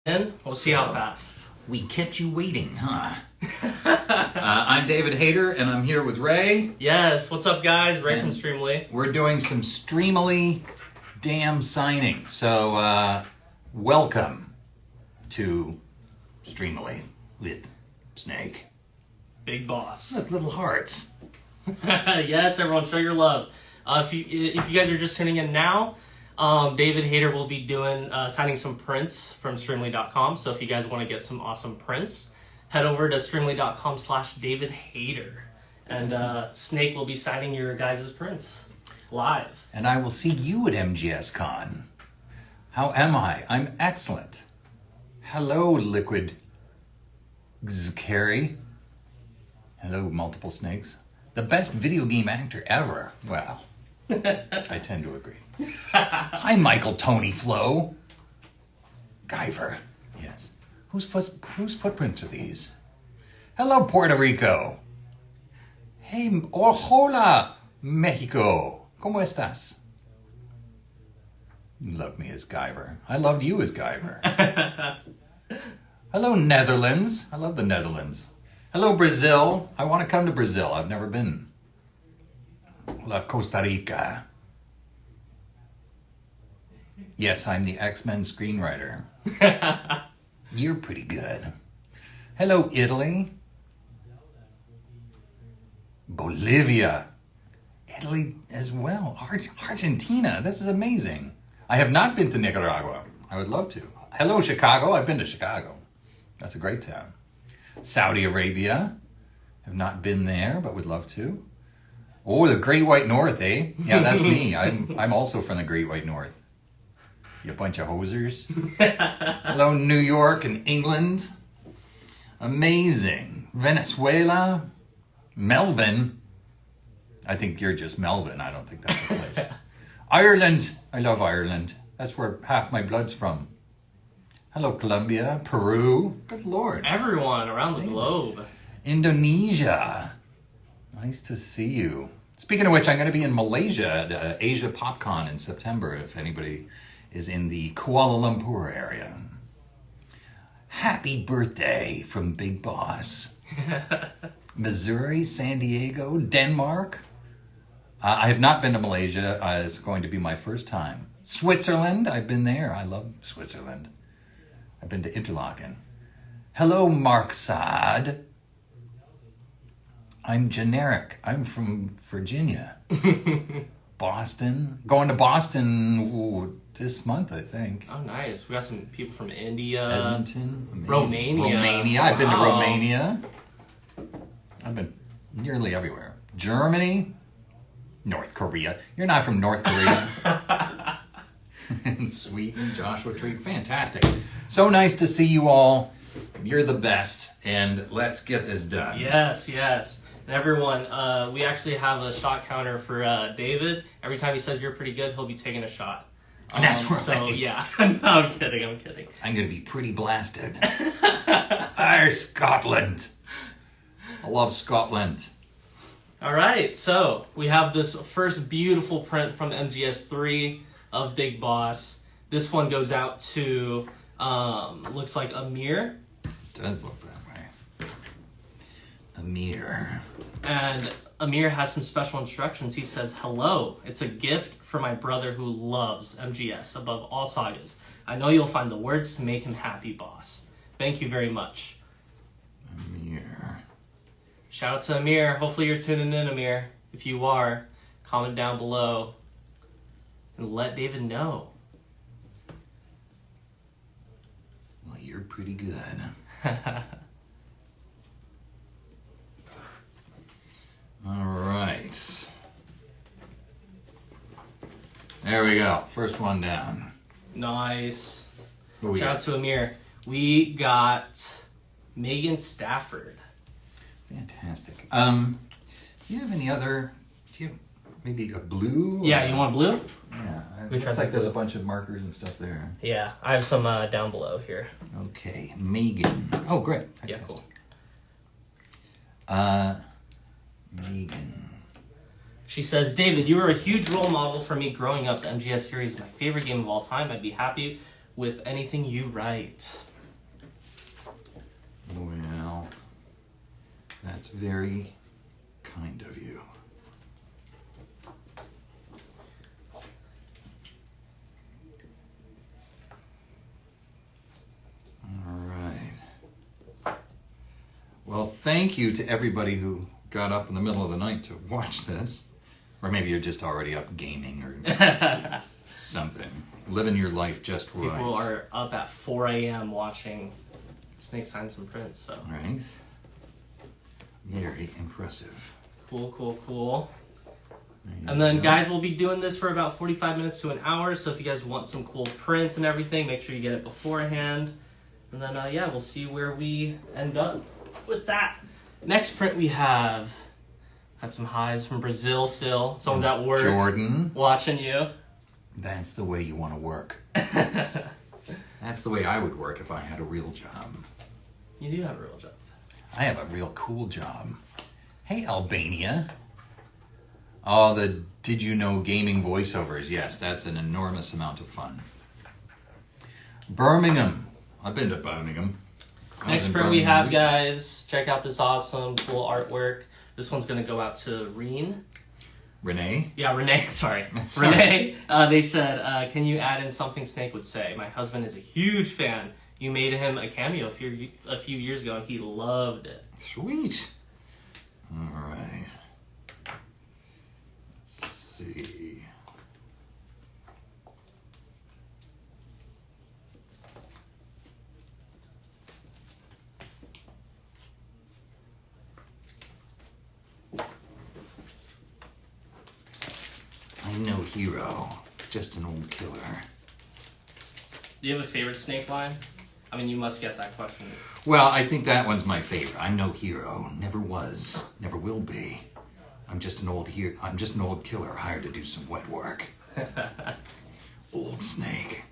We'll see how fast. We kept you waiting, huh? I'm David Hayter, and I'm here with Ray. Yes, what's up, guys? Ray from Streamily. We're doing some Streamily damn signing. So, welcome to Streamily with Snake. Big boss. Look, little hearts. Yes, everyone, show your love. If you guys are just tuning in now, David Hayter will be doing signing some prints from Streamily.com. So if you guys want to get some awesome prints, head over to Streamily.com/David Hayter. And Snake will be signing your guys' prints live. And I will see you at MGS Con. How am I? I'm excellent. Hello, Liquid Carry. Hello, multiple snakes. The best video game actor ever. Well, I tend to agree. Hi, Michael Tony Flo. Guyver. Yes. Whose footprints are these? Hello, Puerto Rico. Hey, hola, Mexico. ¿Cómo estás? You love me as Guyver. I loved you as Guyver. Hello, Netherlands. I love the Netherlands. Hello, Brazil. I want to come to Brazil. I've never been. Hola, Costa Rica. Yes, I'm the X-Men screenwriter. You're pretty good. Hello, Italy. Bolivia. Italy as well. Argentina. This is amazing. I have not been to Nicaragua. I would love to. Hello, Chicago. I've been to Chicago. That's a great town. Saudi Arabia. Have not been there, but would love to. Oh, the Great White North, eh? Yeah, that's me. I'm also from the Great White North. You bunch of hosers. Hello, New York and England. Amazing. Venezuela. Melbourne. I think you're just Melbourne. I don't think that's a place. Ireland. I love Ireland. That's where half my blood's from. Hello, Colombia. Peru. Good Lord. Everyone around the globe. Indonesia. Nice to see you. Speaking of which, I'm going to be in Malaysia at Asia PopCon in September if anybody is in the Kuala Lumpur area. Happy birthday from Big Boss. Missouri, San Diego, Denmark. I have not been to Malaysia. It's going to be my first time. Switzerland, I've been there. I love Switzerland. I've been to Interlaken. Hello, Mark Saad. I'm generic. I'm from Virginia. Boston. Going to Boston this month, I think. Oh, nice. We got some people from India. Edmonton. Amazing. Romania. I've been to Romania. I've been nearly everywhere. Germany. North Korea. You're not from North Korea. And Sweden, Joshua Tree. Fantastic. So nice to see you all. You're the best. And let's get this done. Yes, yes. And everyone, we actually have a shot counter for David. Every time he says you're pretty good, he'll be taking a shot. That's right. So, yeah. No, I'm kidding. I'm going to be pretty blasted. Arr, Scotland. I love Scotland. All right. So, we have this first beautiful print from MGS3 of Big Boss. This one goes out to, looks like Amir. It does look that way. Amir. And Amir has some special instructions. He says, "Hello, it's a gift for my brother who loves MGS above all sagas. I know you'll find the words to make him happy, boss. Thank you very much." Amir. Shout out to Amir. Hopefully you're tuning in, Amir. If you are, comment down below and let David know. Well, you're pretty good. All right. There we go. First one down. Nice. Shout got? out to Amir. We got Megan Stafford. Fantastic. Do you have any other? Do you have maybe a blue? Yeah, you want blue? Yeah. It looks like there's a bunch of markers and stuff there. Yeah, I have some down below here. Okay, Megan. Oh, great. Yeah, cool. Megan. She says, "David, you were a huge role model for me growing up. The MGS series is my favorite game of all time. I'd be happy with anything you write." That's very kind of you. All right. Well, thank you to everybody who got up in the middle of the night to watch this. Or maybe you're just already up gaming or something. Living your life just right. People are up at 4 a.m. watching Snake sign some prints, so. Right. Very impressive. Cool. And then guys, we'll be doing this for about 45 minutes to an hour, so if you guys want some cool prints and everything, make sure you get it beforehand. And then, yeah, we'll see where we end up with that. Next print we have, had some highs from Brazil still. Someone's at work. Jordan. Watching you. That's the way you want to work. That's the way I would work if I had a real job. You do have a real job. I have a real cool job. Hey, Albania. Oh, the Did You Know gaming voiceovers. Yes, that's an enormous amount of fun. Birmingham. I've been to Birmingham. Next print we have, guys. Check out this awesome, cool artwork. This one's going to go out to Renee? Yeah, Renee. Sorry. Sorry. Renee. They said, can you add in something Snake would say? My husband is a huge fan. You made him a cameo a few years ago, and he loved it. Sweet. All right. Let's see. I'm no hero, just an old killer. Do you have a favorite Snake line? I mean, you must get that question. Well, I think that one's my favorite. I'm no hero, never was, never will be. I'm just an old killer hired to do some wet work. Old Snake.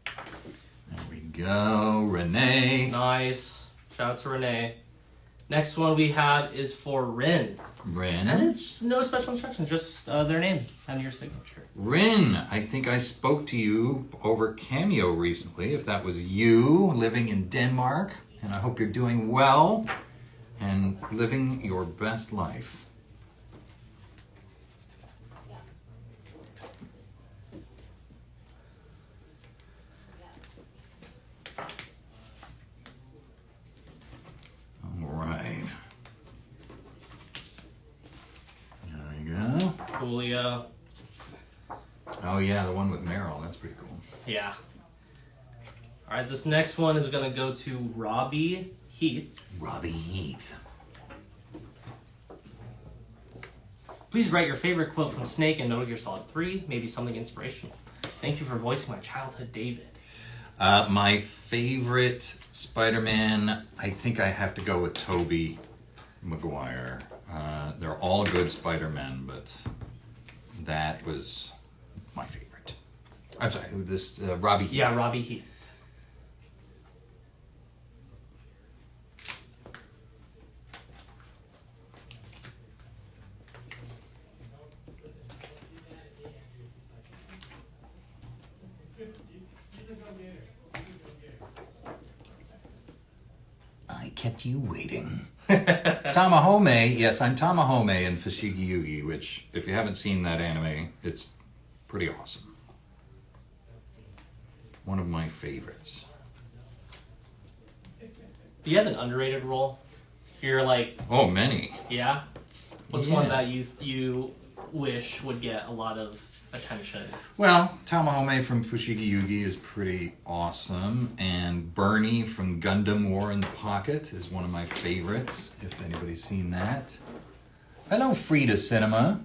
There we go, Renee. Nice. Shout out to Renee. Next one we have is for Rin. Rin. And it's no special instructions, just their name and your signature. Rin, I think I spoke to you over Cameo recently, if that was you, living in Denmark. And I hope you're doing well and living your best life. All right. There we go. Coolio. Oh yeah, the one with Meryl. That's pretty cool. Yeah. All right, this next one is going to go to Robbie Heath. Robbie Heath. Please write your favorite quote from Snake and Metal Gear Solid 3, maybe something inspirational. Thank you for voicing my childhood David. My favorite Spider-Man, I think I have to go with Tobey Maguire. They're all good Spider-Men, but that was my favorite. I'm sorry, this Robbie Heath. Yeah, Robbie Heath. I kept you waiting. Tamahome, yes, I'm Tamahome in Fushigi Yugi, which, if you haven't seen that anime, it's pretty awesome. One of my favorites. Do you have an underrated role? You're like, Oh, many. yeah? What's Yeah. one that you wish would get a lot of attention? Well, Tamahome from Fushigi Yugi is pretty awesome, and Bernie from Gundam War in the Pocket is one of my favorites, if anybody's seen that. Hello, Frida Cinema.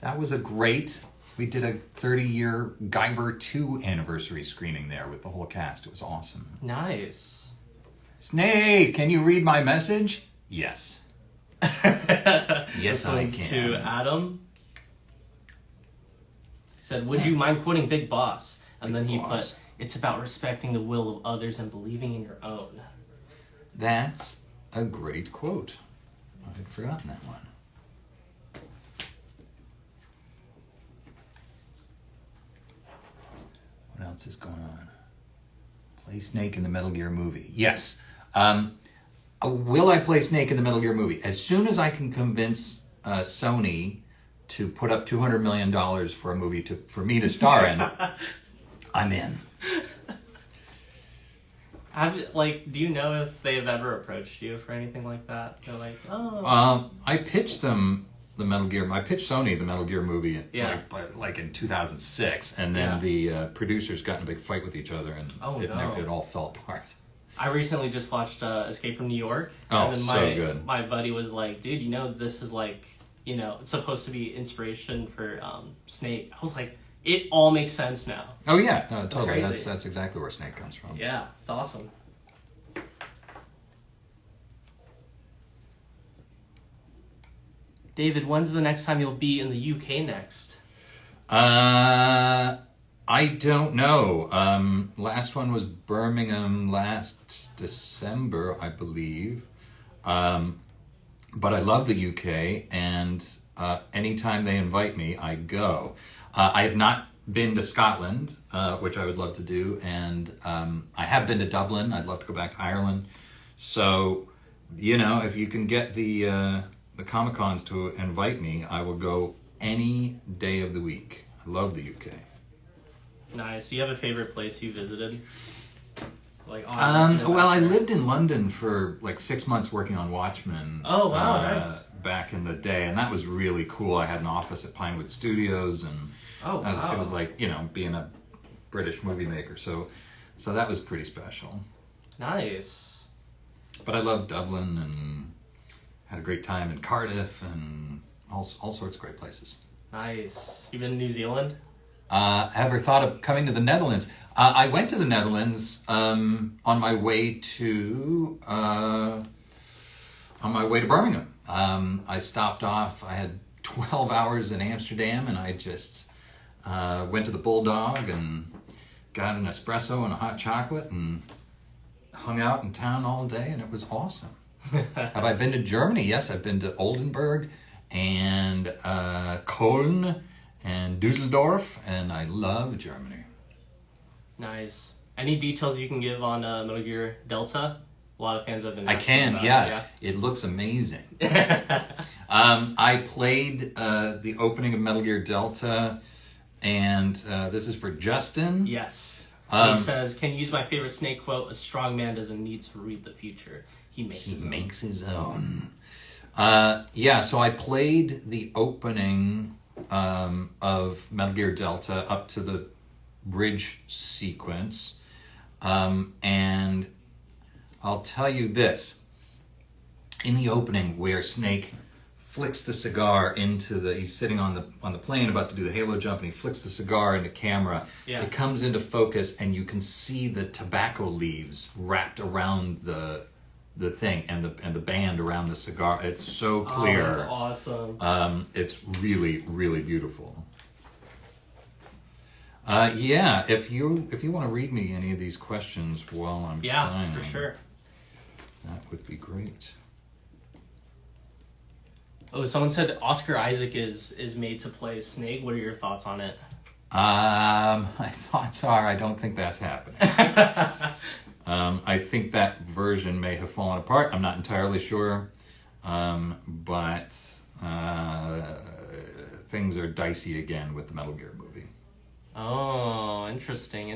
That was we did a 30-year Guyver 2 anniversary screening there with the whole cast. It was awesome. Nice. Snake, can you read my message? Yes. Yes, Yes, I can. To Adam. He said, would you mind quoting Big Boss? And Big then he Boss. put, it's about respecting the will of others and believing in your own. That's a great quote. I had forgotten that one. What else is going on? Play Snake in the Metal Gear movie. Yes. Will I play Snake in the Metal Gear movie? As soon as I can convince Sony to put up $200 million for a movie for me to star in, I'm in. Do you know if they've ever approached you for anything like that? They're like, oh. I pitched them the Metal Gear. I pitched Sony the Metal Gear movie like in 2006, and then the producers got in a big fight with each other, and it all fell apart. I recently just watched Escape from New York. Oh, and then so good. My buddy was like, dude, this is it's supposed to be inspiration for Snake. I was like, it all makes sense now. Oh yeah, no, totally. Crazy. That's exactly where Snake comes from. Yeah, it's awesome. David, when's the next time you'll be in the UK next? I don't know. Last one was Birmingham last December, I believe. But I love the UK, and anytime they invite me, I go. I have not been to Scotland, which I would love to do, and I have been to Dublin. I'd love to go back to Ireland. So, if you can get the Comic-Cons to invite me, I will go any day of the week. I love the UK. Nice. Do you have a favorite place you visited? Well, I lived in London for like 6 months working on Watchmen. Oh, wow, nice. Back in the day, and that was really cool. I had an office at Pinewood Studios, and it was like, being a British movie maker. So that was pretty special. Nice. But I loved Dublin and had a great time in Cardiff and all sorts of great places. Nice. You been to New Zealand? Ever thought of coming to the Netherlands? I went to the Netherlands on my way to Birmingham. I stopped off. I had 12 hours in Amsterdam, and I just went to the Bulldog and got an espresso and a hot chocolate and hung out in town all day, and it was awesome. Have I been to Germany? Yes, I've been to Oldenburg and Köln and Düsseldorf, and I love Germany. Nice. Any details you can give on Metal Gear Delta? A lot of fans have been I can, about yeah. It looks amazing. I played the opening of Metal Gear Delta, and this is for Justin. Yes. He says, can you use my favorite Snake quote, a strong man doesn't need to read the future. He makes his own. So I played the opening of Metal Gear Delta up to the bridge sequence, and I'll tell you this. In the opening where Snake flicks the cigar he's sitting on the plane about to do the halo jump, and he flicks the cigar into camera. Yeah. It comes into focus, and you can see the tobacco leaves wrapped around the thing and the band around the cigar. It's so clear. Oh, that's awesome. It's really, really beautiful. If you want to read me any of these questions while I'm signing, for sure. That would be great. Oh, someone said Oscar Isaac is made to play Snake. What are your thoughts on it? My thoughts are I don't think that's happening. I think that version may have fallen apart. I'm not entirely sure. But things are dicey again with the Metal Gear movie. Oh, interesting.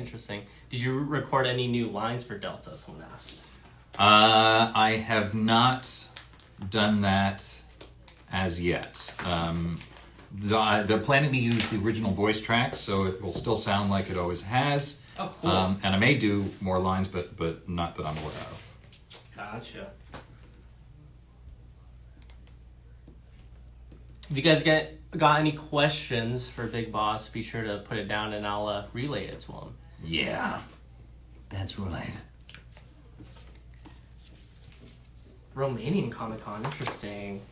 Did you record any new lines for Delta, someone asked? I have not done that as yet. They're planning to use the original voice track, so it will still sound like it always has. Oh, cool. And I may do more lines, but not that I'm aware of. Gotcha. If you guys got any questions for Big Boss, be sure to put it down and I'll relay it to him. Yeah, that's right. Romanian Comic-Con, interesting.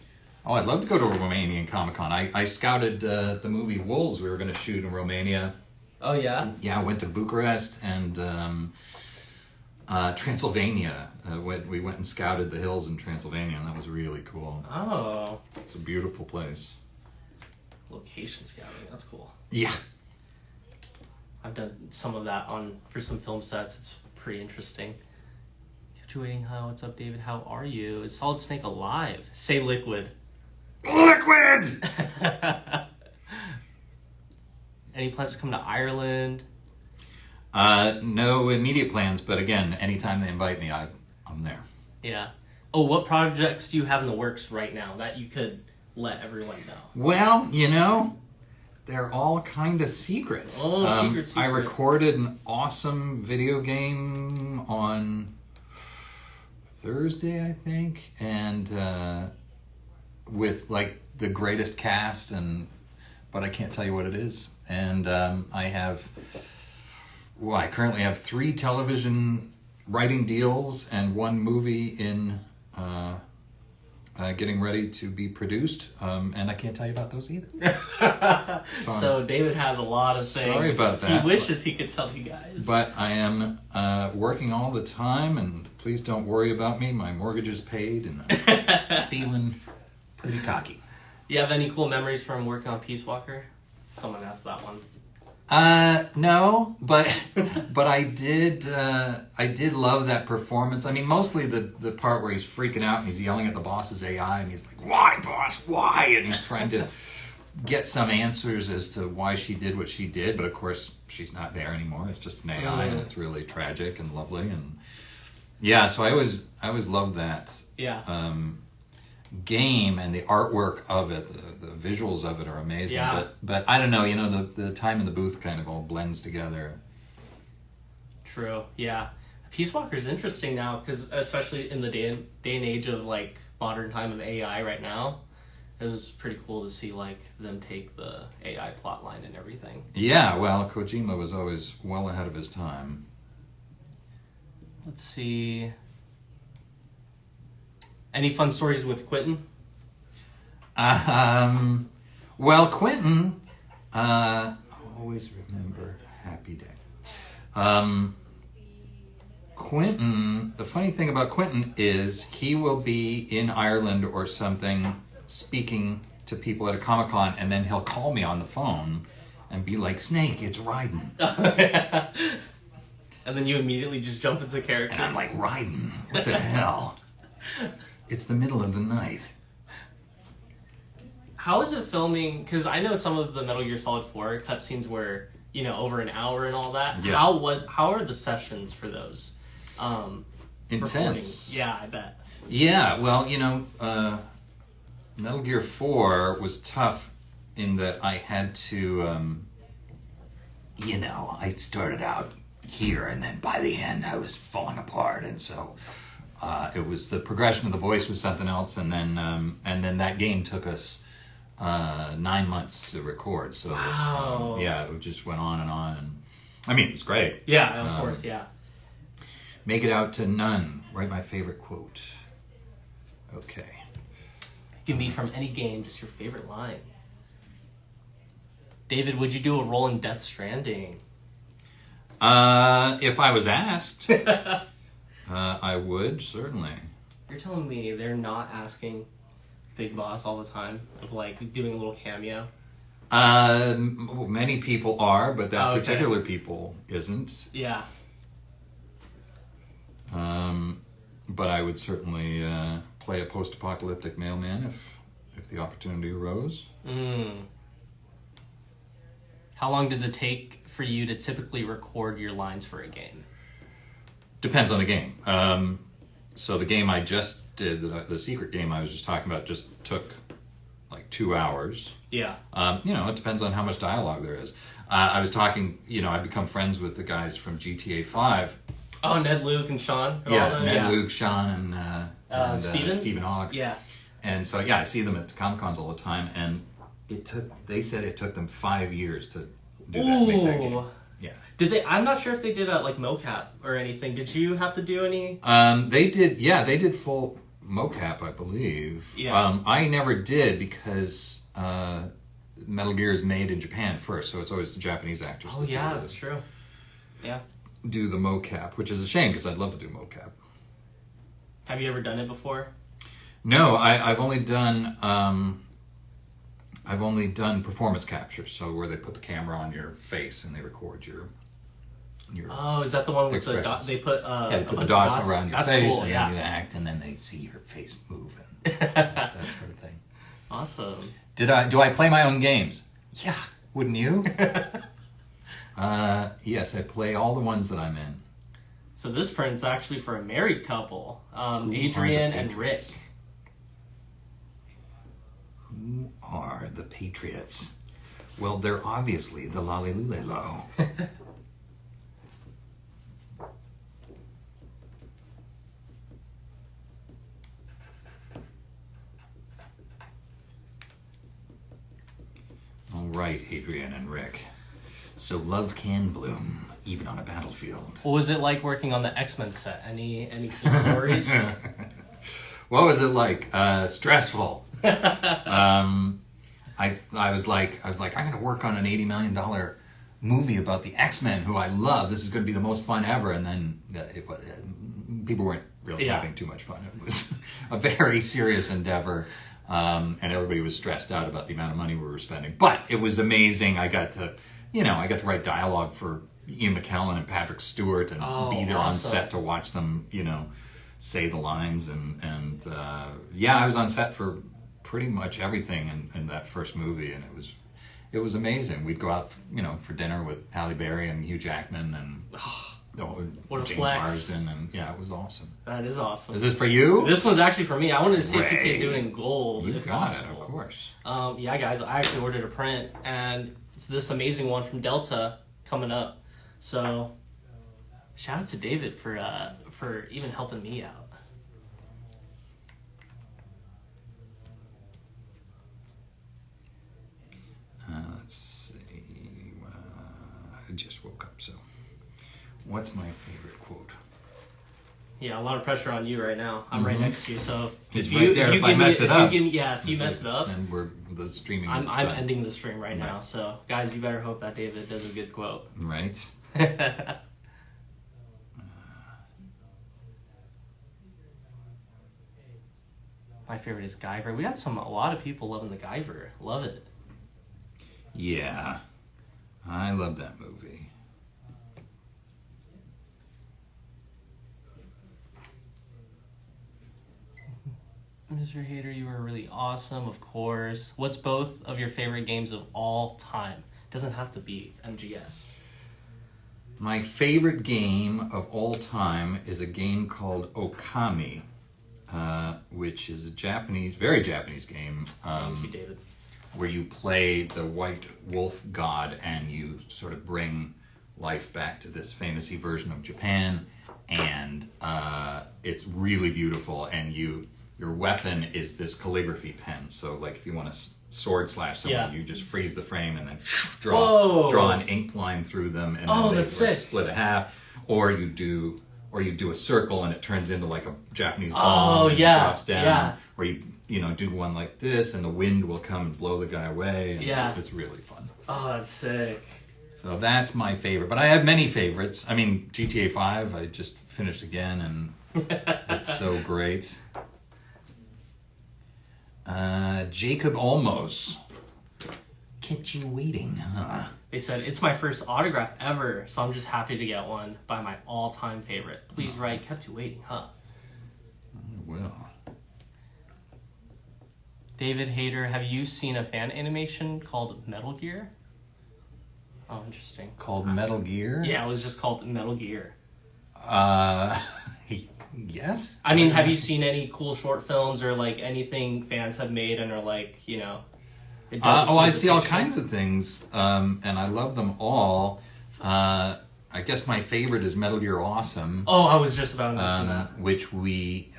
Oh, I'd love to go to a Romanian Comic-Con. I scouted the movie Wolves we were going to shoot in Romania. Oh, yeah? Yeah, I went to Bucharest and Transylvania. We went and scouted the hills in Transylvania, and that was really cool. Oh. It's a beautiful place. Location scouting, that's cool. Yeah. I've done some of that for some film sets. It's pretty interesting. Kept you waiting. Hi, what's up, David? How are you? Is Solid Snake alive? Say liquid. Liquid! Any plans to come to Ireland? No immediate plans, but again, anytime they invite me, I'm there. Yeah. Oh, what projects do you have in the works right now that you could let everyone know? Well, they're all kind of secret. Oh, secret. I recorded an awesome video game on Thursday, I think, and with like the greatest cast, but I can't tell you what it is. And I currently have 3 television writing deals and 1 movie in getting ready to be produced, and I can't tell you about those either. So David has a lot of things. Sorry about that. He wishes he could tell you guys. But I am working all the time, and please don't worry about me. My mortgage is paid, and I'm feeling pretty cocky. You have any cool memories from working on Peace Walker? Someone asked that one. No, but I did love that performance. I mean, mostly the part where he's freaking out and he's yelling at the boss's AI and he's like, "Why, boss? Why?" And he's trying to get some answers as to why she did what she did, but of course she's not there anymore. It's just an AI, and it's really tragic and lovely. And yeah, so I always loved that. Yeah. Game, and the artwork of it, the visuals of it are amazing. Yeah. But I don't know, the time in the booth kind of all blends together. True. Yeah. Peace Walker is interesting now because especially in the day and age of like modern time of AI right now, it was pretty cool to see like them take the AI plot line and everything. Yeah, well, Kojima was always well ahead of his time. Let's see. Any fun stories with Quentin? Well, Quentin, always remember Happy Day. Quentin, the funny thing about Quentin is he will be in Ireland or something speaking to people at a Comic-Con, and then he'll call me on the phone and be like, "Snake, it's Raiden." And then you immediately just jump into character. And I'm like, "Raiden? What the hell? It's the middle of the night." How is it filming? Because I know some of the Metal Gear Solid 4 cutscenes were, over an hour and all that. Yeah. How are the sessions for those? Intense. Recording? Yeah, I bet. Yeah, well, Metal Gear 4 was tough in that I had to, I started out here, and then by the end I was falling apart, and so it was the progression of the voice was something else, and then that game took us 9 months to record. So wow. Yeah, it just went on, and I mean, it was great. Yeah, of course, yeah. Make it out to none. Write my favorite quote. Okay. It can be from any game, just your favorite line. David, would you do a role in Death Stranding? If I was asked, I would, certainly. You're telling me they're not asking Big Boss all the time of like doing a little cameo? Many people are, but that particular people isn't. Yeah. But I would certainly play a post-apocalyptic mailman if the opportunity arose. How long does it take for you to typically record your lines for a game? Depends on the game. So the game I just did, the secret game I was just talking about, just took like 2 hours. Yeah. It depends on how much dialogue there is. I was talking, I've become friends with the guys from GTA 5. Oh, Ned, Luke, and Sean? Ned, Luke, Sean, and Stephen Ogg. Yeah. And so, I see them at Comic-Cons all the time, and they said it took them 5 years to do that, make that game. Yeah. Did they? I'm not sure if they did like mocap or anything. Did you have to do any? They did full mocap, I believe. Yeah. I never did because Metal Gear is made in Japan first, so it's always the Japanese actors. Oh yeah, that's true. Yeah. Do the mocap, which is a shame because I'd love to do mocap. Have you ever done it before? No, I've only done performance capture, so where they put the camera on your face and they record your your Oh, is that the one with the dot? expressions. They put They a put the bunch dots of dots around your That's face, cool, and yeah. then you act, and then they see your face move, and that sort of thing. Awesome. Do I play my own games? Yeah, wouldn't you? Yes, I play all the ones that I'm in. So this print's actually for a married couple, Who Adrian are the and Rick. Patriots? Who are the Patriots? Well, they're obviously the Lalilulelo. All right, Adrian and Rick. So love can bloom, even on a battlefield. What was it like working on the X-Men set? Any cool stories? What was it like? Stressful. I was like, I'm going to work on an $80 million movie about the X-Men, who I love. This is going to be the most fun ever. And then people weren't really having too much fun. It was a very serious endeavor. And everybody was stressed out about the amount of money we were spending. But it was amazing. I got to write dialogue for Ian McKellen and Patrick Stewart and be there on set to watch them, say the lines. And I was on set for pretty much everything in that first movie. And it was amazing. We'd go out, for dinner with Halle Berry and Hugh Jackman and what a James flex. Marsden. And it was awesome. That is awesome. Is this for you? This one's actually for me. I wanted to see if you Ray. could do it in gold. You if got possible. it, of course. Yeah, guys, I actually ordered a print, and it's this amazing one from Delta coming up. So, shout out to David for even helping me out. Let's see. I just woke up, so what's my favorite quote? Yeah, a lot of pressure on you right now. I'm right next to you, so He's if right you, there. if you If I give me- mess it if up, you give me- if you mess it up, then the streaming. I'm is done. ending the stream right now. So, guys, you better hope that David does a good quote. Right. My favorite is Guyver. We got a lot of people loving the Guyver. Love it. Yeah, I love that movie. Mr. Hayter, you were really awesome, of course. What's both of your favorite games of all time? Doesn't have to be MGS. My favorite game of all time is a game called Okami, which is a very Japanese game. Thank you, David. Where you play the white wolf god and you sort of bring life back to this fantasy version of Japan, and it's really beautiful. And your weapon is this calligraphy pen. So, like, if you want to sword slash someone, you just freeze the frame and then draw an ink line through them, and then they that's sick. split a half. Or you do a circle and it turns into like a Japanese bomb and it drops down. Yeah. Or you do one like this and the wind will come and blow the guy away. And it's really fun. Oh, that's sick. So that's my favorite. But I have many favorites. I mean, GTA 5, I just finished again and it's so great. Jacob Olmos. Kept you waiting, huh? They said, it's my first autograph ever, so I'm just happy to get one by my all-time favorite. Please write, kept you waiting, huh? Well. David Hayter, have you seen a fan animation called Metal Gear? Oh, interesting. Called Metal Gear? Yeah, it was just called Metal Gear. Yes. I mean, have you seen any cool short films or like anything fans have made and are like, it doesn't I see all picture? kinds of things, and I love them all. I guess my favorite is Metal Gear Awesome. Oh, I was just about to mention that. Which we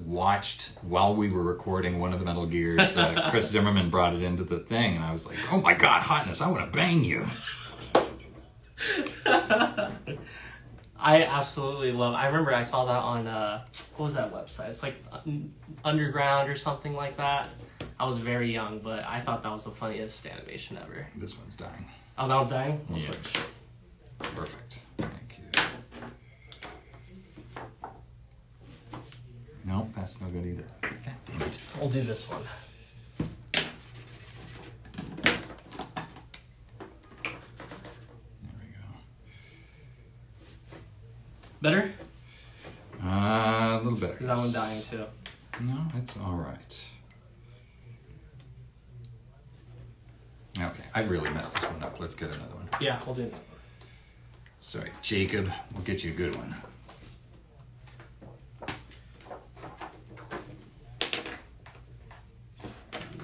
watched while we were recording one of the Metal Gears. Chris Zimmerman brought it into the thing, and I was like, oh my god, hotness, I want to bang you. I absolutely love. I remember I saw that on what was that website? It's like Underground or something like that. I was very young, but I thought that was the funniest animation ever. This one's dying. Oh, that one's dying? We'll Yeah. switch. Perfect. Thank you. Nope, that's no good either. God damn it. We'll do this one. There we go. Better? A little better. Because I'm dying too. No, it's all right. Okay, I really messed this one up. Let's get another one. Yeah, we'll do that. Sorry, Jacob. We'll get you a good one.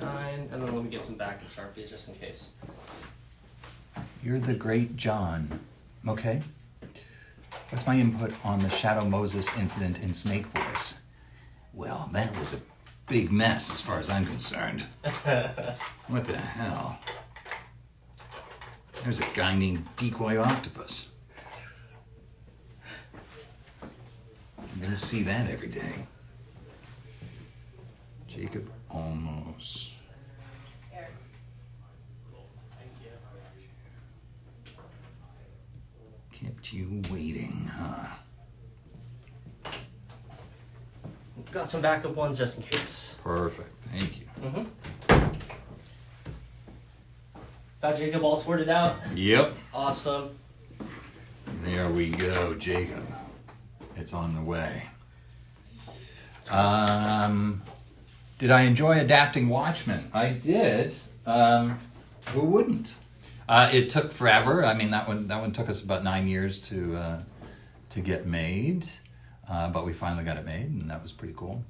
Nine, and then let me get some backup Sharpies just in case. You're the great John. Okay. What's my input on the Shadow Moses incident in Snake Force? Well, that was a big mess as far as I'm concerned. What the hell? There's a guy named Decoy Octopus. You don't see that every day. Jacob almost. Kept you waiting, huh? Got some backup ones just in case. Perfect. Thank you. Got Jacob all sorted out. Yep. Awesome. There we go, Jacob. It's on the way. Did I enjoy adapting Watchmen? I did. Who wouldn't? It took forever. I mean, that one took us about 9 years to get made, but we finally got it made, and that was pretty cool.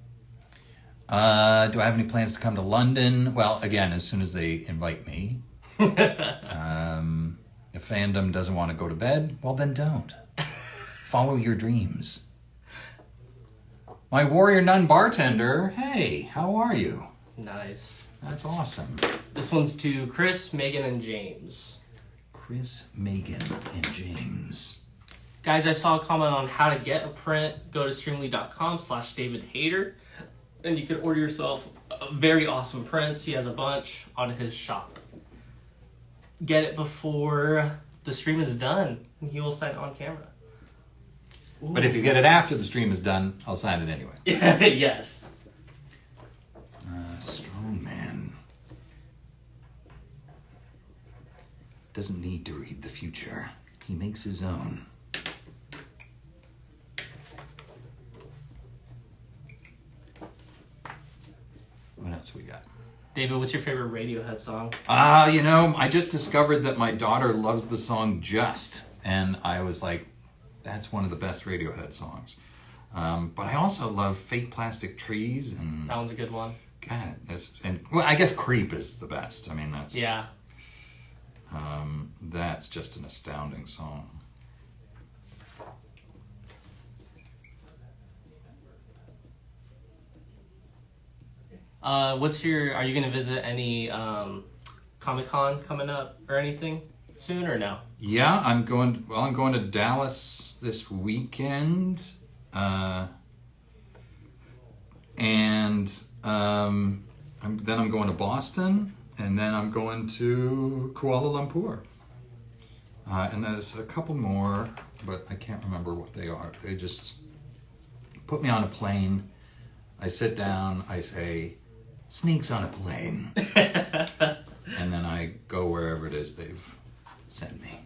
Do I have any plans to come to London? Well, again, as soon as they invite me. If fandom doesn't want to go to bed, well, then don't. Follow your dreams. My warrior nun bartender, hey, how are you? Nice. That's awesome. This one's to Chris, Megan, and James. Chris, Megan, and James. Guys, I saw a comment on how to get a print. Go to streamily.com/David Hayter, and you could order yourself very awesome prints. He has a bunch on his shop. Get it before the stream is done, and he will sign it on camera. Ooh. But if you get it after the stream is done, I'll sign it anyway. Yes. Strong man. Doesn't need to read the future. He makes his own. What else we got? David, what's your favorite Radiohead song? I just discovered that my daughter loves the song Just. And I was like, that's one of the best Radiohead songs. But I also love Fake Plastic Trees. And That one's a good one. God, well, I guess Creep is the best. I mean, that's... Yeah. That's just an astounding song. Are you going to visit any Comic-Con coming up or anything soon or no? Yeah, I'm going to Dallas this weekend. Then I'm going to Boston, and then I'm going to Kuala Lumpur. And there's a couple more, but I can't remember what they are. They just put me on a plane. I sit down, I say, "Snakes on a plane." And then I go wherever it is they've sent me.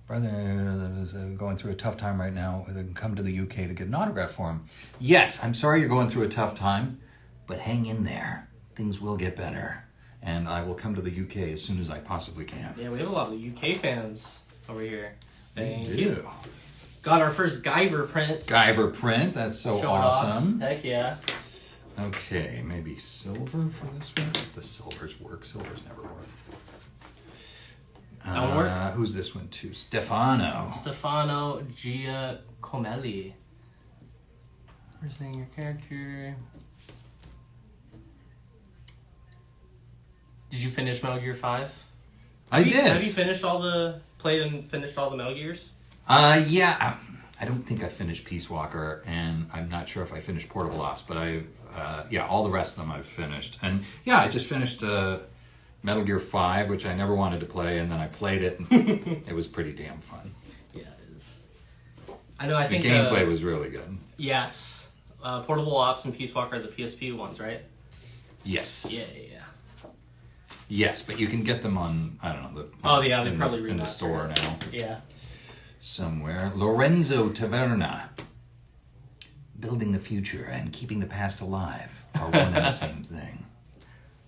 Brother is going through a tough time right now. Come to the UK to get an autograph for him. Yes, I'm sorry you're going through a tough time, but hang in there. Things will get better. And I will come to the UK as soon as I possibly can. Yeah, we have a lot of UK fans over here. Thank We you. do. Got our first Guyver print. Guyver print, that's so Show it awesome. off. Heck yeah. Okay, maybe silver for this one. The silvers work. Silvers never work. That one work? Who's this one to? Stefano. Stefano Giacomelli. Where's saying your character? Did you finish Metal Gear 5? I did. Have you finished all the Metal Gears? Yeah. I don't think I finished Peace Walker, and I'm not sure if I finished Portable Ops, but all the rest of them I've finished. And yeah, I just finished Metal Gear 5, which I never wanted to play, and then I played it, and it was pretty damn fun. Yeah, it is. I think the gameplay was really good. Yes. Portable Ops and Peace Walker are the PSP ones, right? Yes. Yeah. Yes, but you can get them on, I don't know, They probably in the store now. Yeah. somewhere. Lorenzo Taverna. Building the future and keeping the past alive are one and the same thing.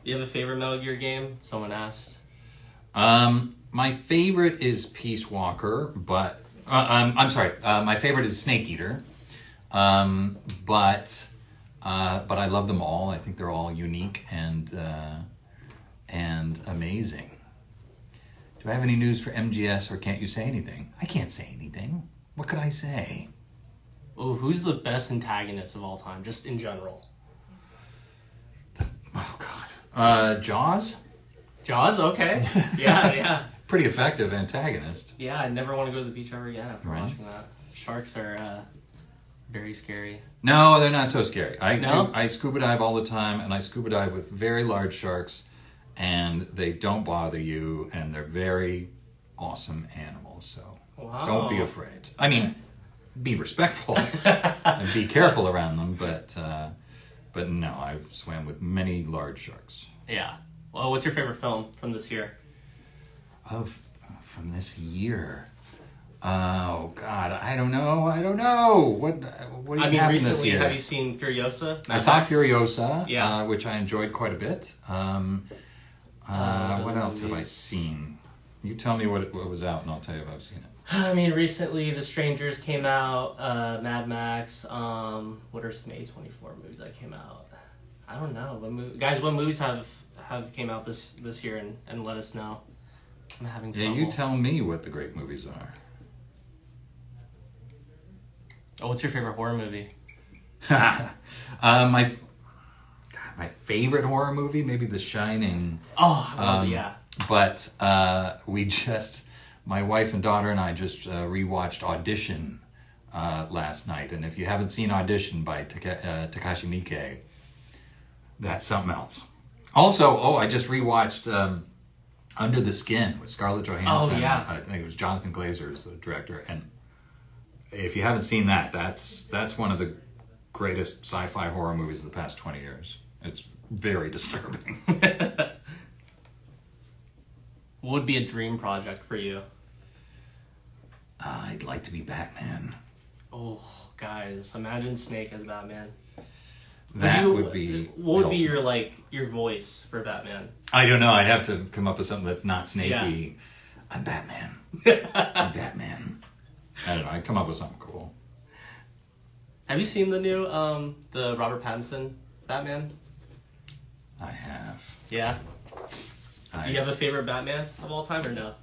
You have a favorite Metal Gear game? Someone asked. My favorite is Peace Walker, but I'm sorry. My favorite is Snake Eater, but I love them all. I think they're all unique and amazing. Do I have any news for MGS, or can't you say anything? I can't say anything. What could I say? Oh, who's the best antagonist of all time, just in general? Oh God, Jaws. Jaws, okay. Yeah. Pretty effective antagonist. Yeah, I never want to go to the beach ever again after Right. watching that. Sharks are very scary. No, they're not so scary. No? I scuba dive all the time, and I scuba dive with very large sharks, and they don't bother you, and they're very awesome animals. So Wow. don't be afraid. I mean, be respectful and be careful around them, but no, I've swam with many large sharks. Yeah. Well, what's your favorite film from this year? From this year. Oh God, I don't know. What do you have Recently, this year? have you seen Furiosa? I Mad saw Max? Furiosa, Yeah. which I enjoyed quite a bit. What else have I seen? You tell me what was out, and I'll tell you if I've seen it. I mean, recently The Strangers came out, Mad Max. What are some A24 movies that came out? I don't know. What movies have came out this year, and let us know. I'm having trouble. Yeah, you tell me what the great movies are. Oh, what's your favorite horror movie? My favorite horror movie, maybe The Shining. Oh, I love it, yeah. But my wife and daughter and I just rewatched Audition last night. And if you haven't seen Audition by Takashi Miike, that's something else. Also, I just rewatched Under the Skin with Scarlett Johansson. Oh, yeah. I think it was Jonathan Glazer is the director. And if you haven't seen that, that's one of the greatest sci-fi horror movies of the past 20 years. It's very disturbing. What would be a dream project for you? I'd like to be Batman. Oh, guys, imagine Snake as Batman. That would be. What would be ultimate. your voice for Batman? I don't know. I'd have to come up with something that's not snaky. I'm Batman. I'm Batman. I don't know. I'd come up with something cool. Have you seen the new the Robert Pattinson Batman? I have. Yeah. Do you have a favorite Batman of all time or no?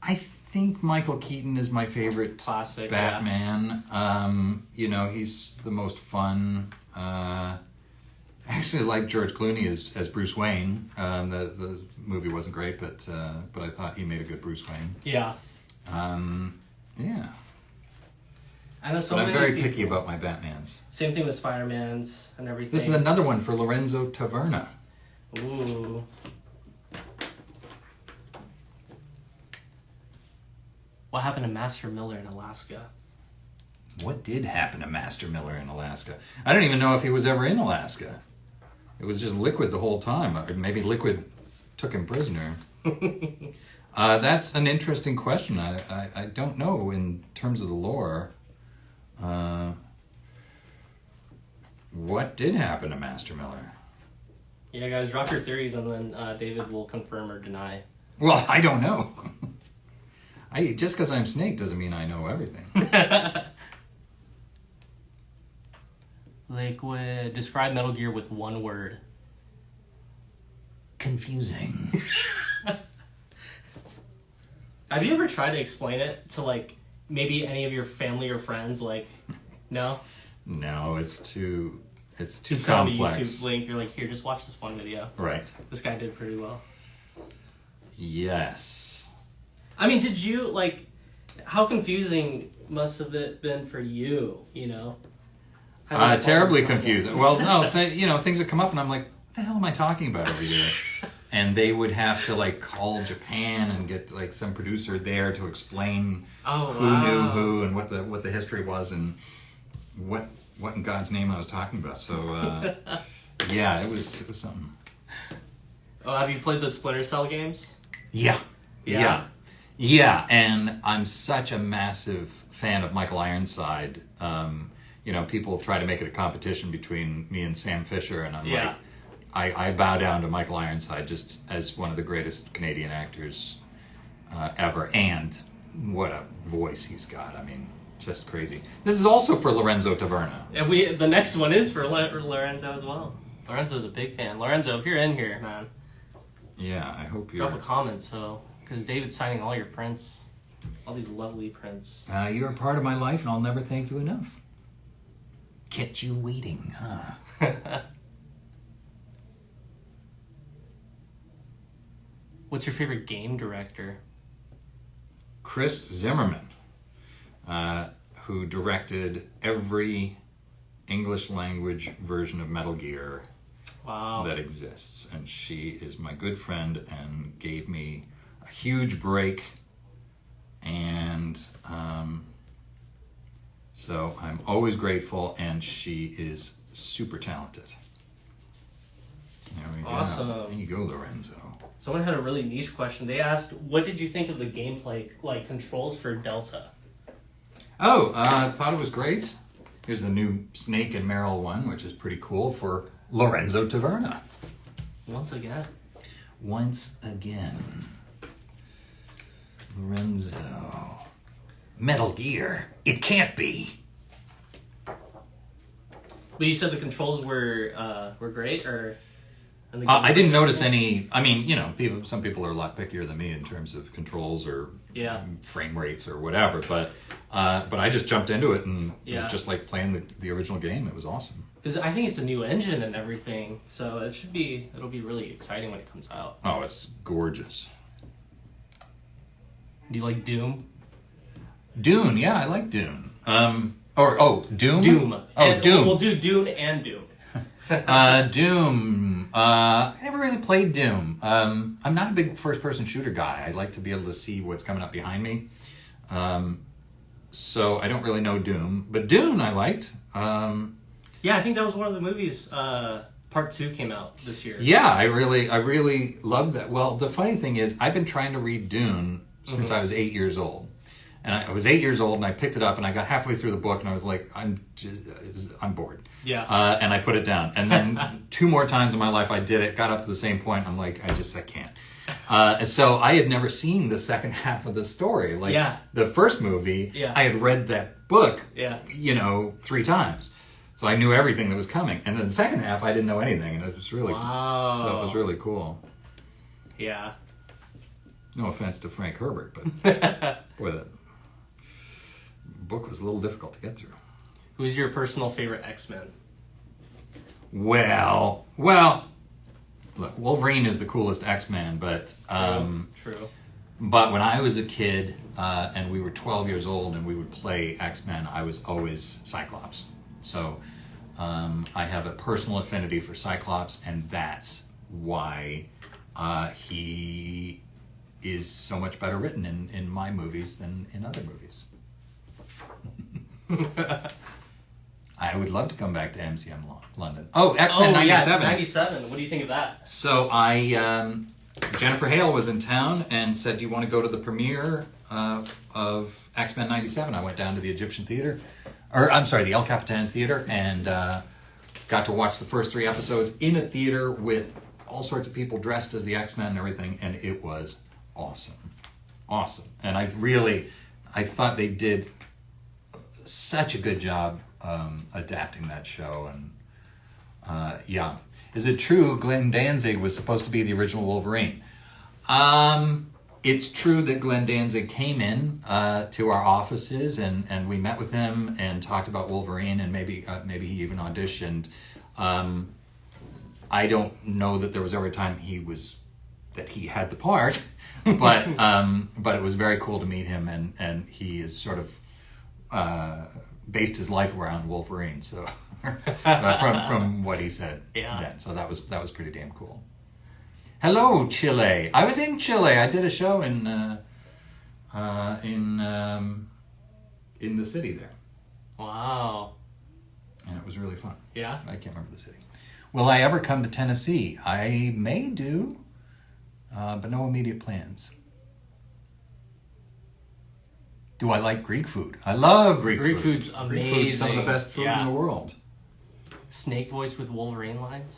I think Michael Keaton is my favorite Classic Batman. Yeah. He's the most fun. I actually like George Clooney as Bruce Wayne. The movie wasn't great, but I thought he made a good Bruce Wayne. Yeah. Yeah. I know so But I'm many very people. picky about my Batmans. Same thing with Spider-Mans and everything. This is another one for Lorenzo Taverna. Ooh. What happened to Master Miller in Alaska? What did happen to Master Miller in Alaska? I don't even know if he was ever in Alaska. It was just Liquid the whole time. Or maybe Liquid took him prisoner. That's an interesting question. I don't know in terms of the lore. What did happen to Master Miller? Yeah, guys, drop your theories and then David will confirm or deny. Well, I don't know. Just because I'm Snake doesn't mean I know everything. Liquid. Describe Metal Gear with one word. Confusing. Have you ever tried to explain it to maybe any of your family or friends? No? No, it's too Just send them a complex. YouTube link. You're like, here, just watch this one video. Right. This guy did pretty well. Yes. I mean, did you, how confusing must have it been for you, Having to Terribly follow this confusing. Well, no, things would come up and I'm like, what the hell am I talking about over here? And they would have to call Japan and get some producer there to explain who knew who and what the history was and what in God's name I was talking about. So yeah, it was something. Oh, have you played the Splinter Cell games? Yeah. Yeah, and I'm such a massive fan of Michael Ironside. People try to make it a competition between me and Sam Fisher, and I'm like, I bow down to Michael Ironside just as one of the greatest Canadian actors ever, and what a voice he's got. I mean, just crazy. This is also for Lorenzo Taverna. And the next one is for Lorenzo as well. Lorenzo's a big fan. Lorenzo, if you're in here, man, yeah, I hope you're... drop a comment, because David's signing all your prints, all these lovely prints. You're a part of my life, and I'll never thank you enough. Kept you waiting, huh? What's your favorite game director? Chris Zimmerman, who directed every English language version of Metal Gear that exists. And she is my good friend and gave me a huge break. And so I'm always grateful, and she is super talented. There we Awesome. go. There you go, Lorenzo. Someone had a really niche question. They asked, what did you think of the gameplay, controls for Delta? I thought it was great. Here's the new Snake and Meryl one, which is pretty cool for Lorenzo Taverna. Once again. Lorenzo. Metal Gear. It can't be. But you said the controls were great, or? I didn't notice any. I mean, some people are a lot pickier than me in terms of controls or frame rates or whatever. But I just jumped into it, and it was just like playing the original game. It was awesome. Because I think it's a new engine and everything, so it'll be really exciting when it comes out. Oh, it's gorgeous. Do you like Doom? Dune, yeah, I like Dune. Doom? Doom. Doom. We'll do Dune and Doom. Doom. I never really played Doom. I'm not a big first-person shooter guy. I like to be able to see what's coming up behind me. So I don't really know Doom. But Dune I liked. Yeah, I think that was one of the movies. Part-2 came out this year. Yeah, I really loved that. Well, the funny thing is, I've been trying to read Dune since I was 8 years old. And I was 8 years old, and I picked it up, and I got halfway through the book, and I was like, I'm bored. Yeah. And I put it down. And then 2 more times in my life I did it, got up to the same point, I'm like, I can't. So I had never seen the second half of the story. The first movie, I had read that book, 3 times. So I knew everything that was coming. And then the second half, I didn't know anything, and it was really so it was really cool. Yeah. No offense to Frank Herbert, but boy, that book was a little difficult to get through. Who's your personal favorite X-Men? Well, look, Wolverine is the coolest X-Man, but True. But when I was a kid and we were 12 years old and we would play X-Men, I was always Cyclops. So I have a personal affinity for Cyclops, and that's why he is so much better written in my movies than in other movies. I would love to come back to MCM London. Oh, X-Men 97. Yeah, 97. What do you think of that? So Jennifer Hale was in town and said, do you want to go to the premiere of X-Men 97? I went down to the Egyptian Theater, the El Capitan Theater, and got to watch the first 3 episodes in a theater with all sorts of people dressed as the X-Men and everything, and it was awesome. And I thought they did such a good job adapting that show. And is it true Glenn Danzig was supposed to be the original Wolverine? It's true that Glenn Danzig came in to our offices, and we met with him and talked about Wolverine, and maybe he even auditioned. I don't know that there was ever a time that he had the part, but it was very cool to meet him, and he is sort of based his life around Wolverine. So from what he said, then, so that was pretty damn cool. Hello, Chile. I was in Chile. I did a show in the city there. Wow. And it was really fun. Yeah? I can't remember the city. Will I ever come to Tennessee? I may do, but no immediate plans. Do I like Greek food? I love Greek food. Greek food's amazing. Greek food's some of the best food in the world. Snake voice with Wolverine lines.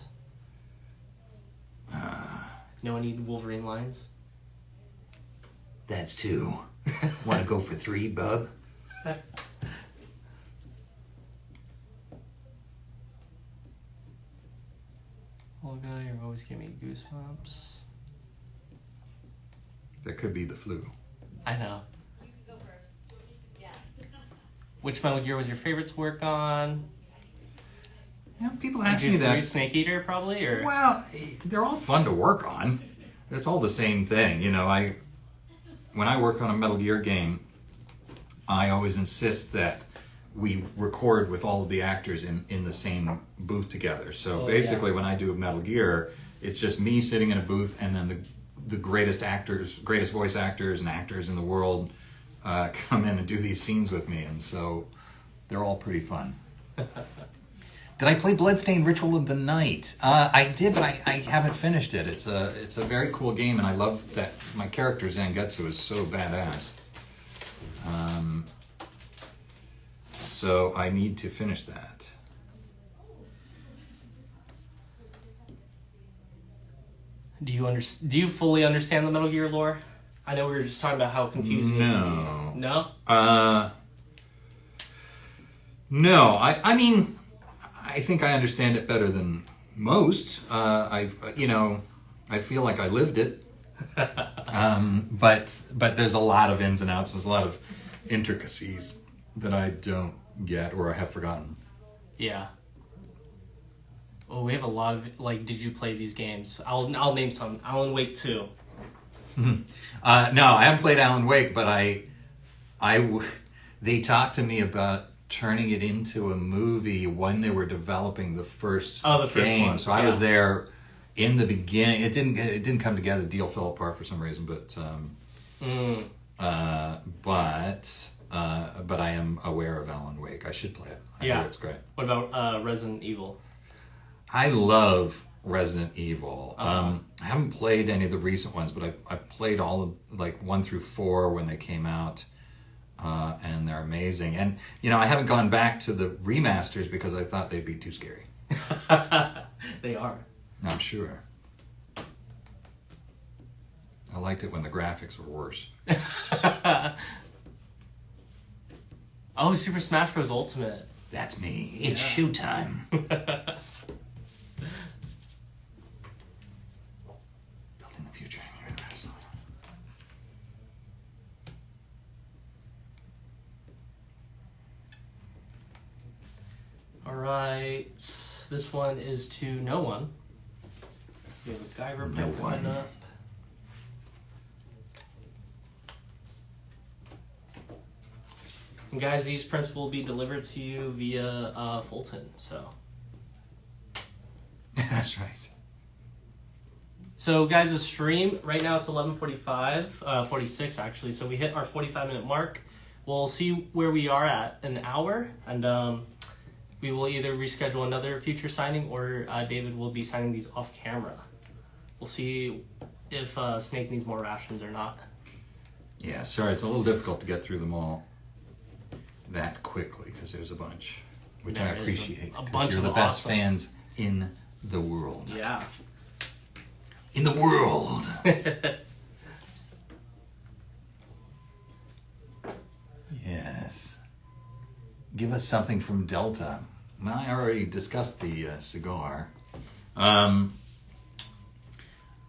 No one need Wolverine lines. That's 2. Want to go for 3, bub? Olga, you're always giving me goosebumps. That could be the flu. I know. You can go first. Yeah. Which Metal Gear was your favorite to work on? Yeah, people ask me that. Snake Eater, probably, or well, they're all fun to work on. It's all the same thing, you know. When I work on a Metal Gear game, I always insist that we record with all of the actors in the same booth together. So basically, when I do Metal Gear, it's just me sitting in a booth, and then the greatest actors, greatest voice actors and actors in the world come in and do these scenes with me, and so they're all pretty fun. Did I play Bloodstained Ritual of the Night? I did, but I haven't finished it. It's a very cool game, and I love that my character Zangetsu is so badass. So I need to finish that. Do you fully understand the Metal Gear lore? I know we were just talking about how confusing it can be. No? No. I mean, I think I understand it better than most. I feel like I lived it. But there's a lot of ins and outs. There's a lot of intricacies that I don't get or I have forgotten. Yeah. Oh, we have a lot of did you play these games? I'll name some. Alan Wake 2. No, I haven't played Alan Wake, but they talked to me about turning it into a movie when they were developing the first game. One. So I was there in the beginning. It didn't come together. The deal fell apart for some reason, but I am aware of Alan Wake. I should play it. I hear it's great. What about Resident Evil? I love Resident Evil. I haven't played any of the recent ones, but I played all of 1 through 4 when they came out, and they're amazing. And I haven't gone back to the remasters because I thought they'd be too scary. They are. I'm sure. I liked it when the graphics were worse. Oh, Super Smash Bros. Ultimate. That's me. It's showtime. Building the future. All right. This one is to no one. We have a Guyver print coming up. And guys, these prints will be delivered to you via Fulton. So. That's right. So guys, the stream right now it's 11:45, 46 actually. So we hit our 45-minute mark. We'll see where we are at an hour, and we will either reschedule another future signing or David will be signing these off camera. We'll see if Snake needs more rations or not. Yeah, sorry, it's a little difficult to get through them all that quickly because there's a bunch, which I appreciate. A bunch you're of the best awesome fans in the world. Yeah. In the world. Yes. Give us something from Delta. Well, I already discussed the cigar.